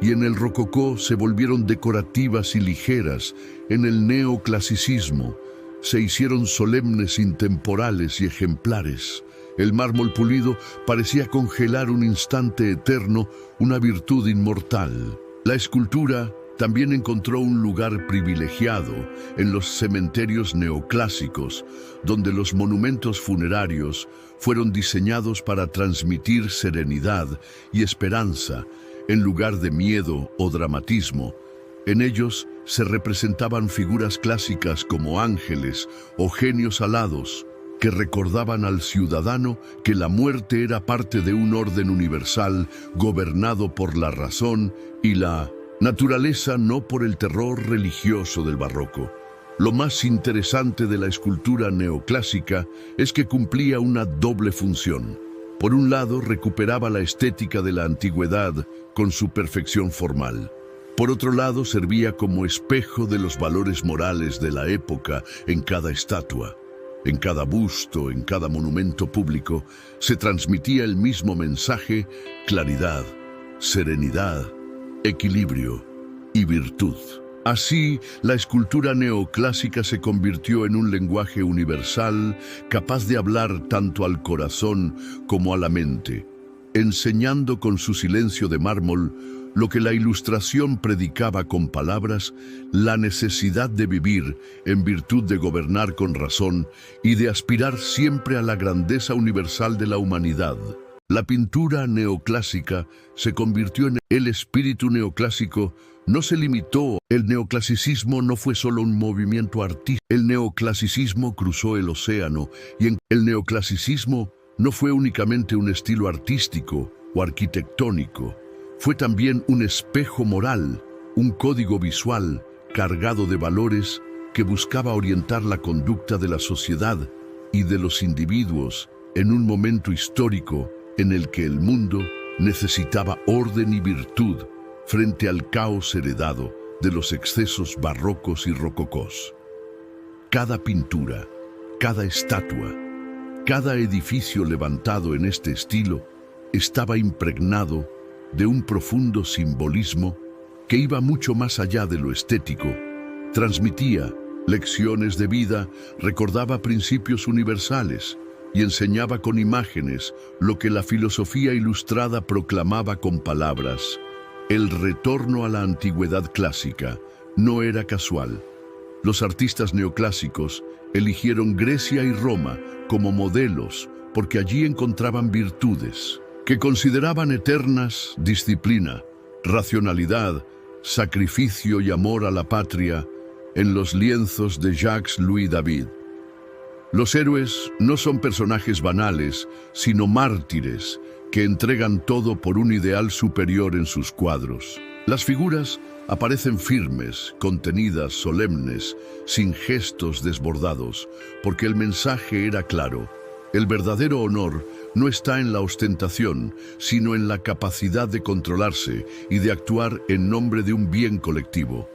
y en el rococó se volvieron decorativas y ligeras. En el neoclasicismo se hicieron solemnes, intemporales y ejemplares. El mármol pulido parecía congelar un instante eterno, una virtud inmortal. La escultura también encontró un lugar privilegiado en los cementerios neoclásicos, donde los monumentos funerarios fueron diseñados para transmitir serenidad y esperanza en lugar de miedo o dramatismo. En ellos se representaban figuras clásicas como ángeles o genios alados, que recordaban al ciudadano que la muerte era parte de un orden universal gobernado por la razón y la naturaleza, no por el terror religioso del barroco. Lo más interesante de la escultura neoclásica es que cumplía una doble función. Por un lado, recuperaba la estética de la antigüedad con su perfección formal. Por otro lado, servía como espejo de los valores morales de la época. En cada estatua, en cada busto, en cada monumento público, se transmitía el mismo mensaje: claridad, serenidad, equilibrio y virtud. Así, la escultura neoclásica se convirtió en un lenguaje universal, capaz de hablar tanto al corazón como a la mente, enseñando con su silencio de mármol lo que la Ilustración predicaba con palabras: la necesidad de vivir en virtud de gobernar con razón y de aspirar siempre a la grandeza universal de la humanidad. La pintura neoclásica se convirtió en el espíritu neoclásico. No se limitó. El neoclasicismo no fue solo un movimiento artístico. El neoclasicismo cruzó el océano el neoclasicismo no fue únicamente un estilo artístico o arquitectónico. Fue también un espejo moral, un código visual cargado de valores que buscaba orientar la conducta de la sociedad y de los individuos en un momento histórico en el que el mundo necesitaba orden y virtud frente al caos heredado de los excesos barrocos y rococós. Cada pintura, cada estatua, cada edificio levantado en este estilo estaba impregnado de un profundo simbolismo que iba mucho más allá de lo estético. Transmitía lecciones de vida, recordaba principios universales y enseñaba con imágenes lo que la filosofía ilustrada proclamaba con palabras. El retorno a la antigüedad clásica no era casual. Los artistas neoclásicos eligieron Grecia y Roma como modelos porque allí encontraban virtudes que consideraban eternas: disciplina, racionalidad, sacrificio y amor a la patria en los lienzos de Jacques-Louis David. Los héroes no son personajes banales, sino mártires que entregan todo por un ideal superior en sus cuadros. Las figuras aparecen firmes, contenidas, solemnes, sin gestos desbordados, porque el mensaje era claro. El verdadero honor no está en la ostentación, sino en la capacidad de controlarse y de actuar en nombre de un bien colectivo.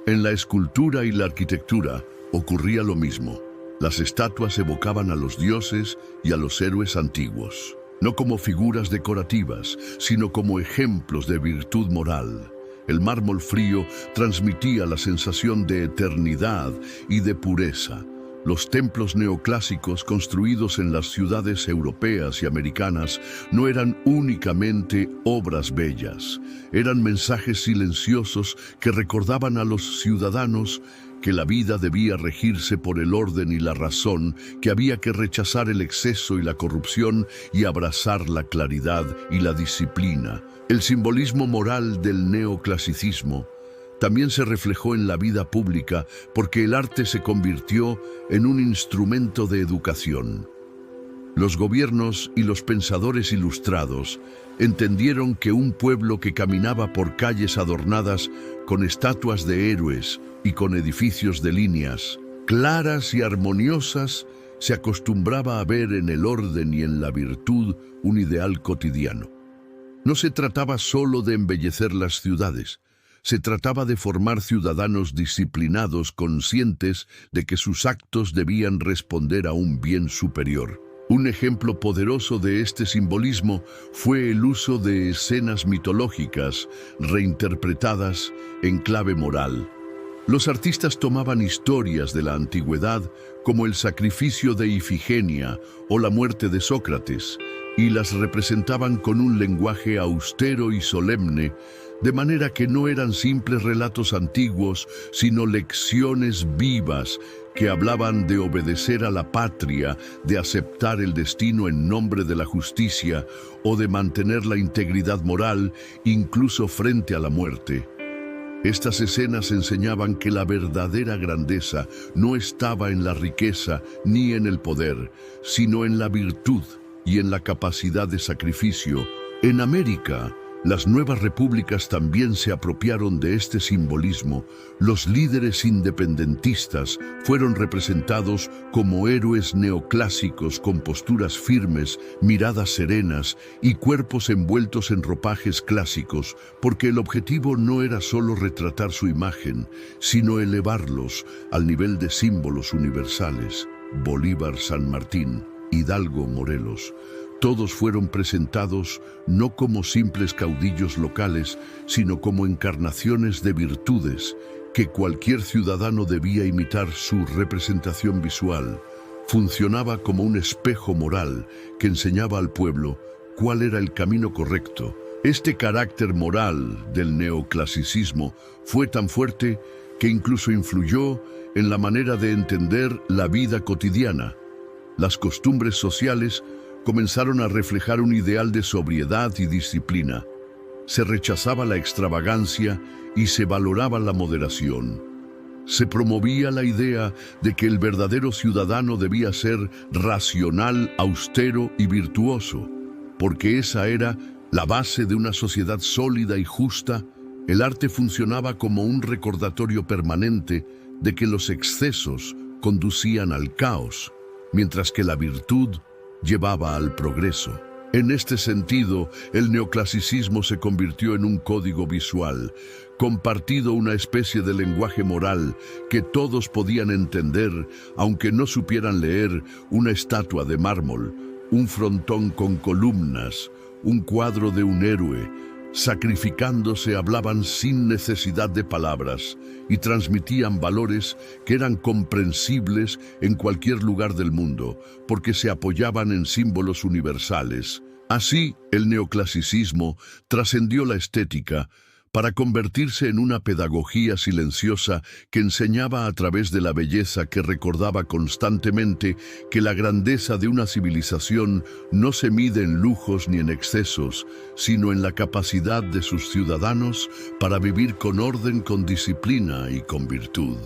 En la escultura y la arquitectura ocurría lo mismo. Las estatuas evocaban a los dioses y a los héroes antiguos, no como figuras decorativas, sino como ejemplos de virtud moral. El mármol frío transmitía la sensación de eternidad y de pureza. Los templos neoclásicos construidos en las ciudades europeas y americanas no eran únicamente obras bellas, eran mensajes silenciosos que recordaban a los ciudadanos que la vida debía regirse por el orden y la razón, que había que rechazar el exceso y la corrupción y abrazar la claridad y la disciplina. El simbolismo moral del neoclasicismo también se reflejó en la vida pública porque el arte se convirtió en un instrumento de educación. Los gobiernos y los pensadores ilustrados entendieron que un pueblo que caminaba por calles adornadas con estatuas de héroes y con edificios de líneas claras y armoniosas se acostumbraba a ver en el orden y en la virtud un ideal cotidiano. No se trataba solo de embellecer las ciudades. Se trataba de formar ciudadanos disciplinados, conscientes de que sus actos debían responder a un bien superior. Un ejemplo poderoso de este simbolismo fue el uso de escenas mitológicas reinterpretadas en clave moral. Los artistas tomaban historias de la antigüedad, como el sacrificio de Ifigenia o la muerte de Sócrates, y las representaban con un lenguaje austero y solemne, de manera que no eran simples relatos antiguos, sino lecciones vivas que hablaban de obedecer a la patria, de aceptar el destino en nombre de la justicia o de mantener la integridad moral incluso frente a la muerte. Estas escenas enseñaban que la verdadera grandeza no estaba en la riqueza ni en el poder, sino en la virtud y en la capacidad de sacrificio. En América, las nuevas repúblicas también se apropiaron de este simbolismo. Los líderes independentistas fueron representados como héroes neoclásicos con posturas firmes, miradas serenas y cuerpos envueltos en ropajes clásicos, porque el objetivo no era solo retratar su imagen, sino elevarlos al nivel de símbolos universales. Bolívar, San Martín, Hidalgo, Morelos. Todos fueron presentados no como simples caudillos locales, sino como encarnaciones de virtudes que cualquier ciudadano debía imitar su representación visual, funcionaba como un espejo moral que enseñaba al pueblo cuál era el camino correcto. Este carácter moral del neoclasicismo fue tan fuerte que incluso influyó en la manera de entender la vida cotidiana. Las costumbres sociales comenzaron a reflejar un ideal de sobriedad y disciplina. Se rechazaba la extravagancia y se valoraba la moderación. Se promovía la idea de que el verdadero ciudadano debía ser racional, austero y virtuoso, porque esa era la base de una sociedad sólida y justa. El arte funcionaba como un recordatorio permanente de que los excesos conducían al caos, mientras que la virtud llevaba al progreso. En este sentido, el neoclasicismo se convirtió en un código visual, compartido, una especie de lenguaje moral que todos podían entender, aunque no supieran leer una estatua de mármol, un frontón con columnas, un cuadro de un héroe. Sacrificándose, hablaban sin necesidad de palabras y transmitían valores que eran comprensibles en cualquier lugar del mundo, porque se apoyaban en símbolos universales. Así, el neoclasicismo trascendió la estética para convertirse en una pedagogía silenciosa que enseñaba a través de la belleza, que recordaba constantemente que la grandeza de una civilización no se mide en lujos ni en excesos, sino en la capacidad de sus ciudadanos para vivir con orden, con disciplina y con virtud.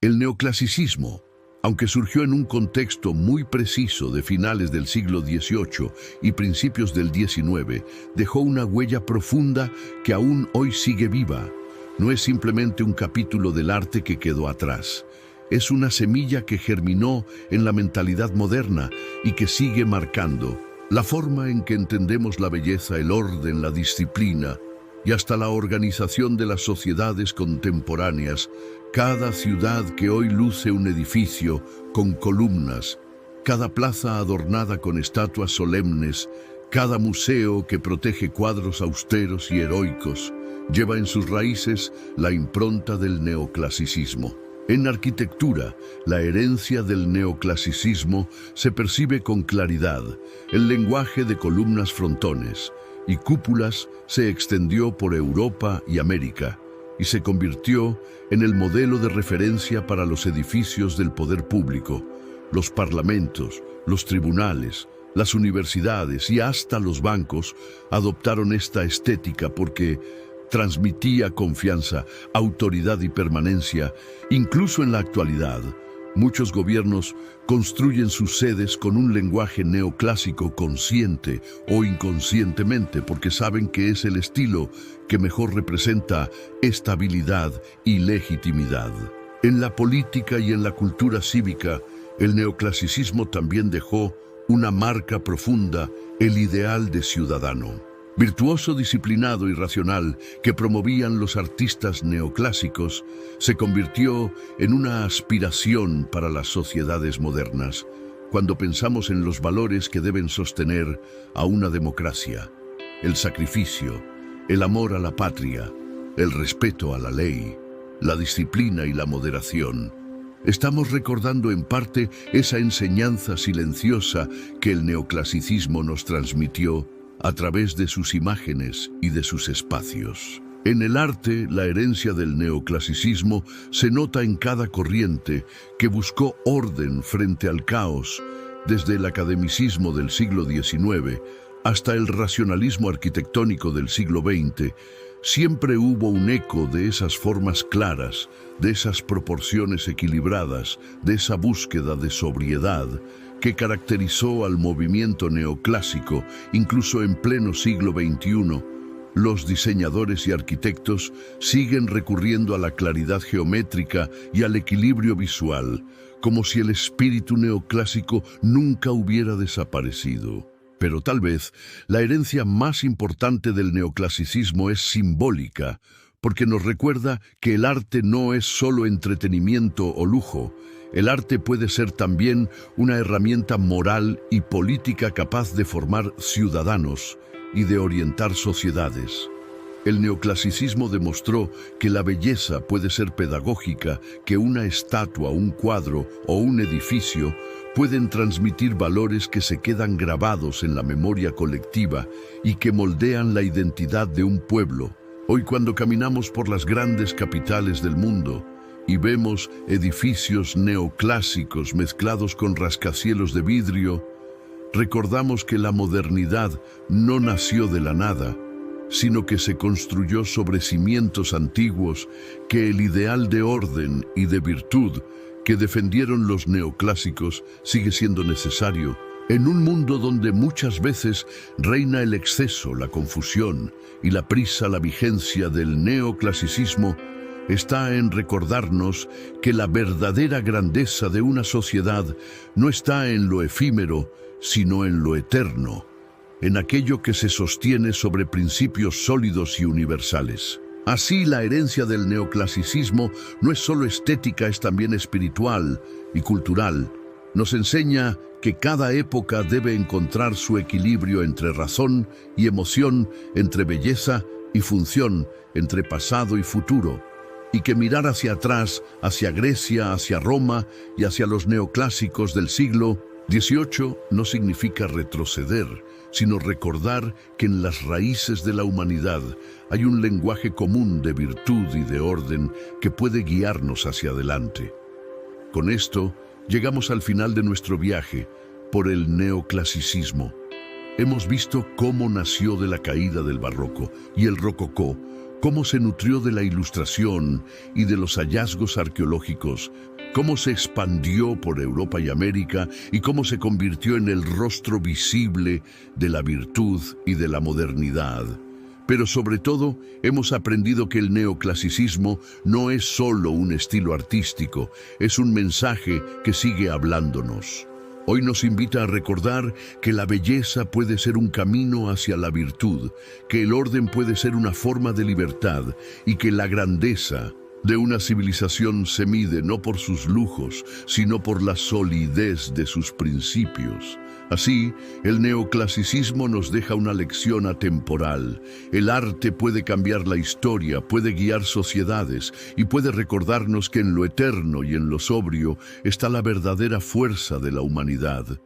El neoclasicismo, aunque surgió en un contexto muy preciso de finales del siglo XVIII y principios del XIX, dejó una huella profunda que aún hoy sigue viva. No es simplemente un capítulo del arte que quedó atrás. Es una semilla que germinó en la mentalidad moderna y que sigue marcando la forma en que entendemos la belleza, el orden, la disciplina y hasta la organización de las sociedades contemporáneas. Cada ciudad que hoy luce un edificio con columnas, cada plaza adornada con estatuas solemnes, cada museo que protege cuadros austeros y heroicos, lleva en sus raíces la impronta del neoclasicismo. En arquitectura, la herencia del neoclasicismo se percibe con claridad. El lenguaje de columnas, frontones y cúpulas se extendió por Europa y América, y se convirtió en el modelo de referencia para los edificios del poder público. Los parlamentos, los tribunales, las universidades y hasta los bancos adoptaron esta estética porque transmitía confianza, autoridad y permanencia. Incluso en la actualidad, muchos gobiernos construyen sus sedes con un lenguaje neoclásico, consciente o inconscientemente, porque saben que es el estilo que mejor representa estabilidad y legitimidad. En la política y en la cultura cívica, el neoclasicismo también dejó una marca profunda: el ideal de ciudadano virtuoso, disciplinado y racional que promovían los artistas neoclásicos, se convirtió en una aspiración para las sociedades modernas. Cuando pensamos en los valores que deben sostener a una democracia: el sacrificio, el amor a la patria, el respeto a la ley, la disciplina y la moderación, estamos recordando en parte esa enseñanza silenciosa que el neoclasicismo nos transmitió a través de sus imágenes y de sus espacios. En el arte, la herencia del neoclasicismo se nota en cada corriente que buscó orden frente al caos, desde el academicismo del siglo XIX hasta el racionalismo arquitectónico del siglo XX. Siempre hubo un eco de esas formas claras, de esas proporciones equilibradas, de esa búsqueda de sobriedad que caracterizó al movimiento neoclásico. Incluso en pleno siglo XXI, los diseñadores y arquitectos siguen recurriendo a la claridad geométrica y al equilibrio visual, como si el espíritu neoclásico nunca hubiera desaparecido. Pero tal vez la herencia más importante del neoclasicismo es simbólica, porque nos recuerda que el arte no es solo entretenimiento o lujo. El arte puede ser también una herramienta moral y política capaz de formar ciudadanos y de orientar sociedades. El neoclasicismo demostró que la belleza puede ser pedagógica, que una estatua, un cuadro o un edificio pueden transmitir valores que se quedan grabados en la memoria colectiva y que moldean la identidad de un pueblo. Hoy, cuando caminamos por las grandes capitales del mundo y vemos edificios neoclásicos mezclados con rascacielos de vidrio, recordamos que la modernidad no nació de la nada, sino que se construyó sobre cimientos antiguos, que el ideal de orden y de virtud que defendieron los neoclásicos sigue siendo necesario. En un mundo donde muchas veces reina el exceso, la confusión y la prisa, la vigencia del neoclasicismo está en recordarnos que la verdadera grandeza de una sociedad no está en lo efímero, sino en lo eterno, en aquello que se sostiene sobre principios sólidos y universales. Así, la herencia del neoclasicismo no es solo estética, es también espiritual y cultural. Nos enseña que cada época debe encontrar su equilibrio entre razón y emoción, entre belleza y función, entre pasado y futuro, y que mirar hacia atrás, hacia Grecia, hacia Roma y hacia los neoclásicos del siglo XVIII no significa retroceder, sino recordar que en las raíces de la humanidad hay un lenguaje común de virtud y de orden que puede guiarnos hacia adelante. Con esto, llegamos al final de nuestro viaje por el neoclasicismo. Hemos visto cómo nació de la caída del barroco y el rococó, cómo se nutrió de la Ilustración y de los hallazgos arqueológicos, cómo se expandió por Europa y América y cómo se convirtió en el rostro visible de la virtud y de la modernidad. Pero sobre todo, hemos aprendido que el neoclasicismo no es solo un estilo artístico, es un mensaje que sigue hablándonos. Hoy nos invita a recordar que la belleza puede ser un camino hacia la virtud, que el orden puede ser una forma de libertad y que la grandeza de una civilización se mide no por sus lujos, sino por la solidez de sus principios. Así, el neoclasicismo nos deja una lección atemporal. El arte puede cambiar la historia, puede guiar sociedades y puede recordarnos que en lo eterno y en lo sobrio está la verdadera fuerza de la humanidad.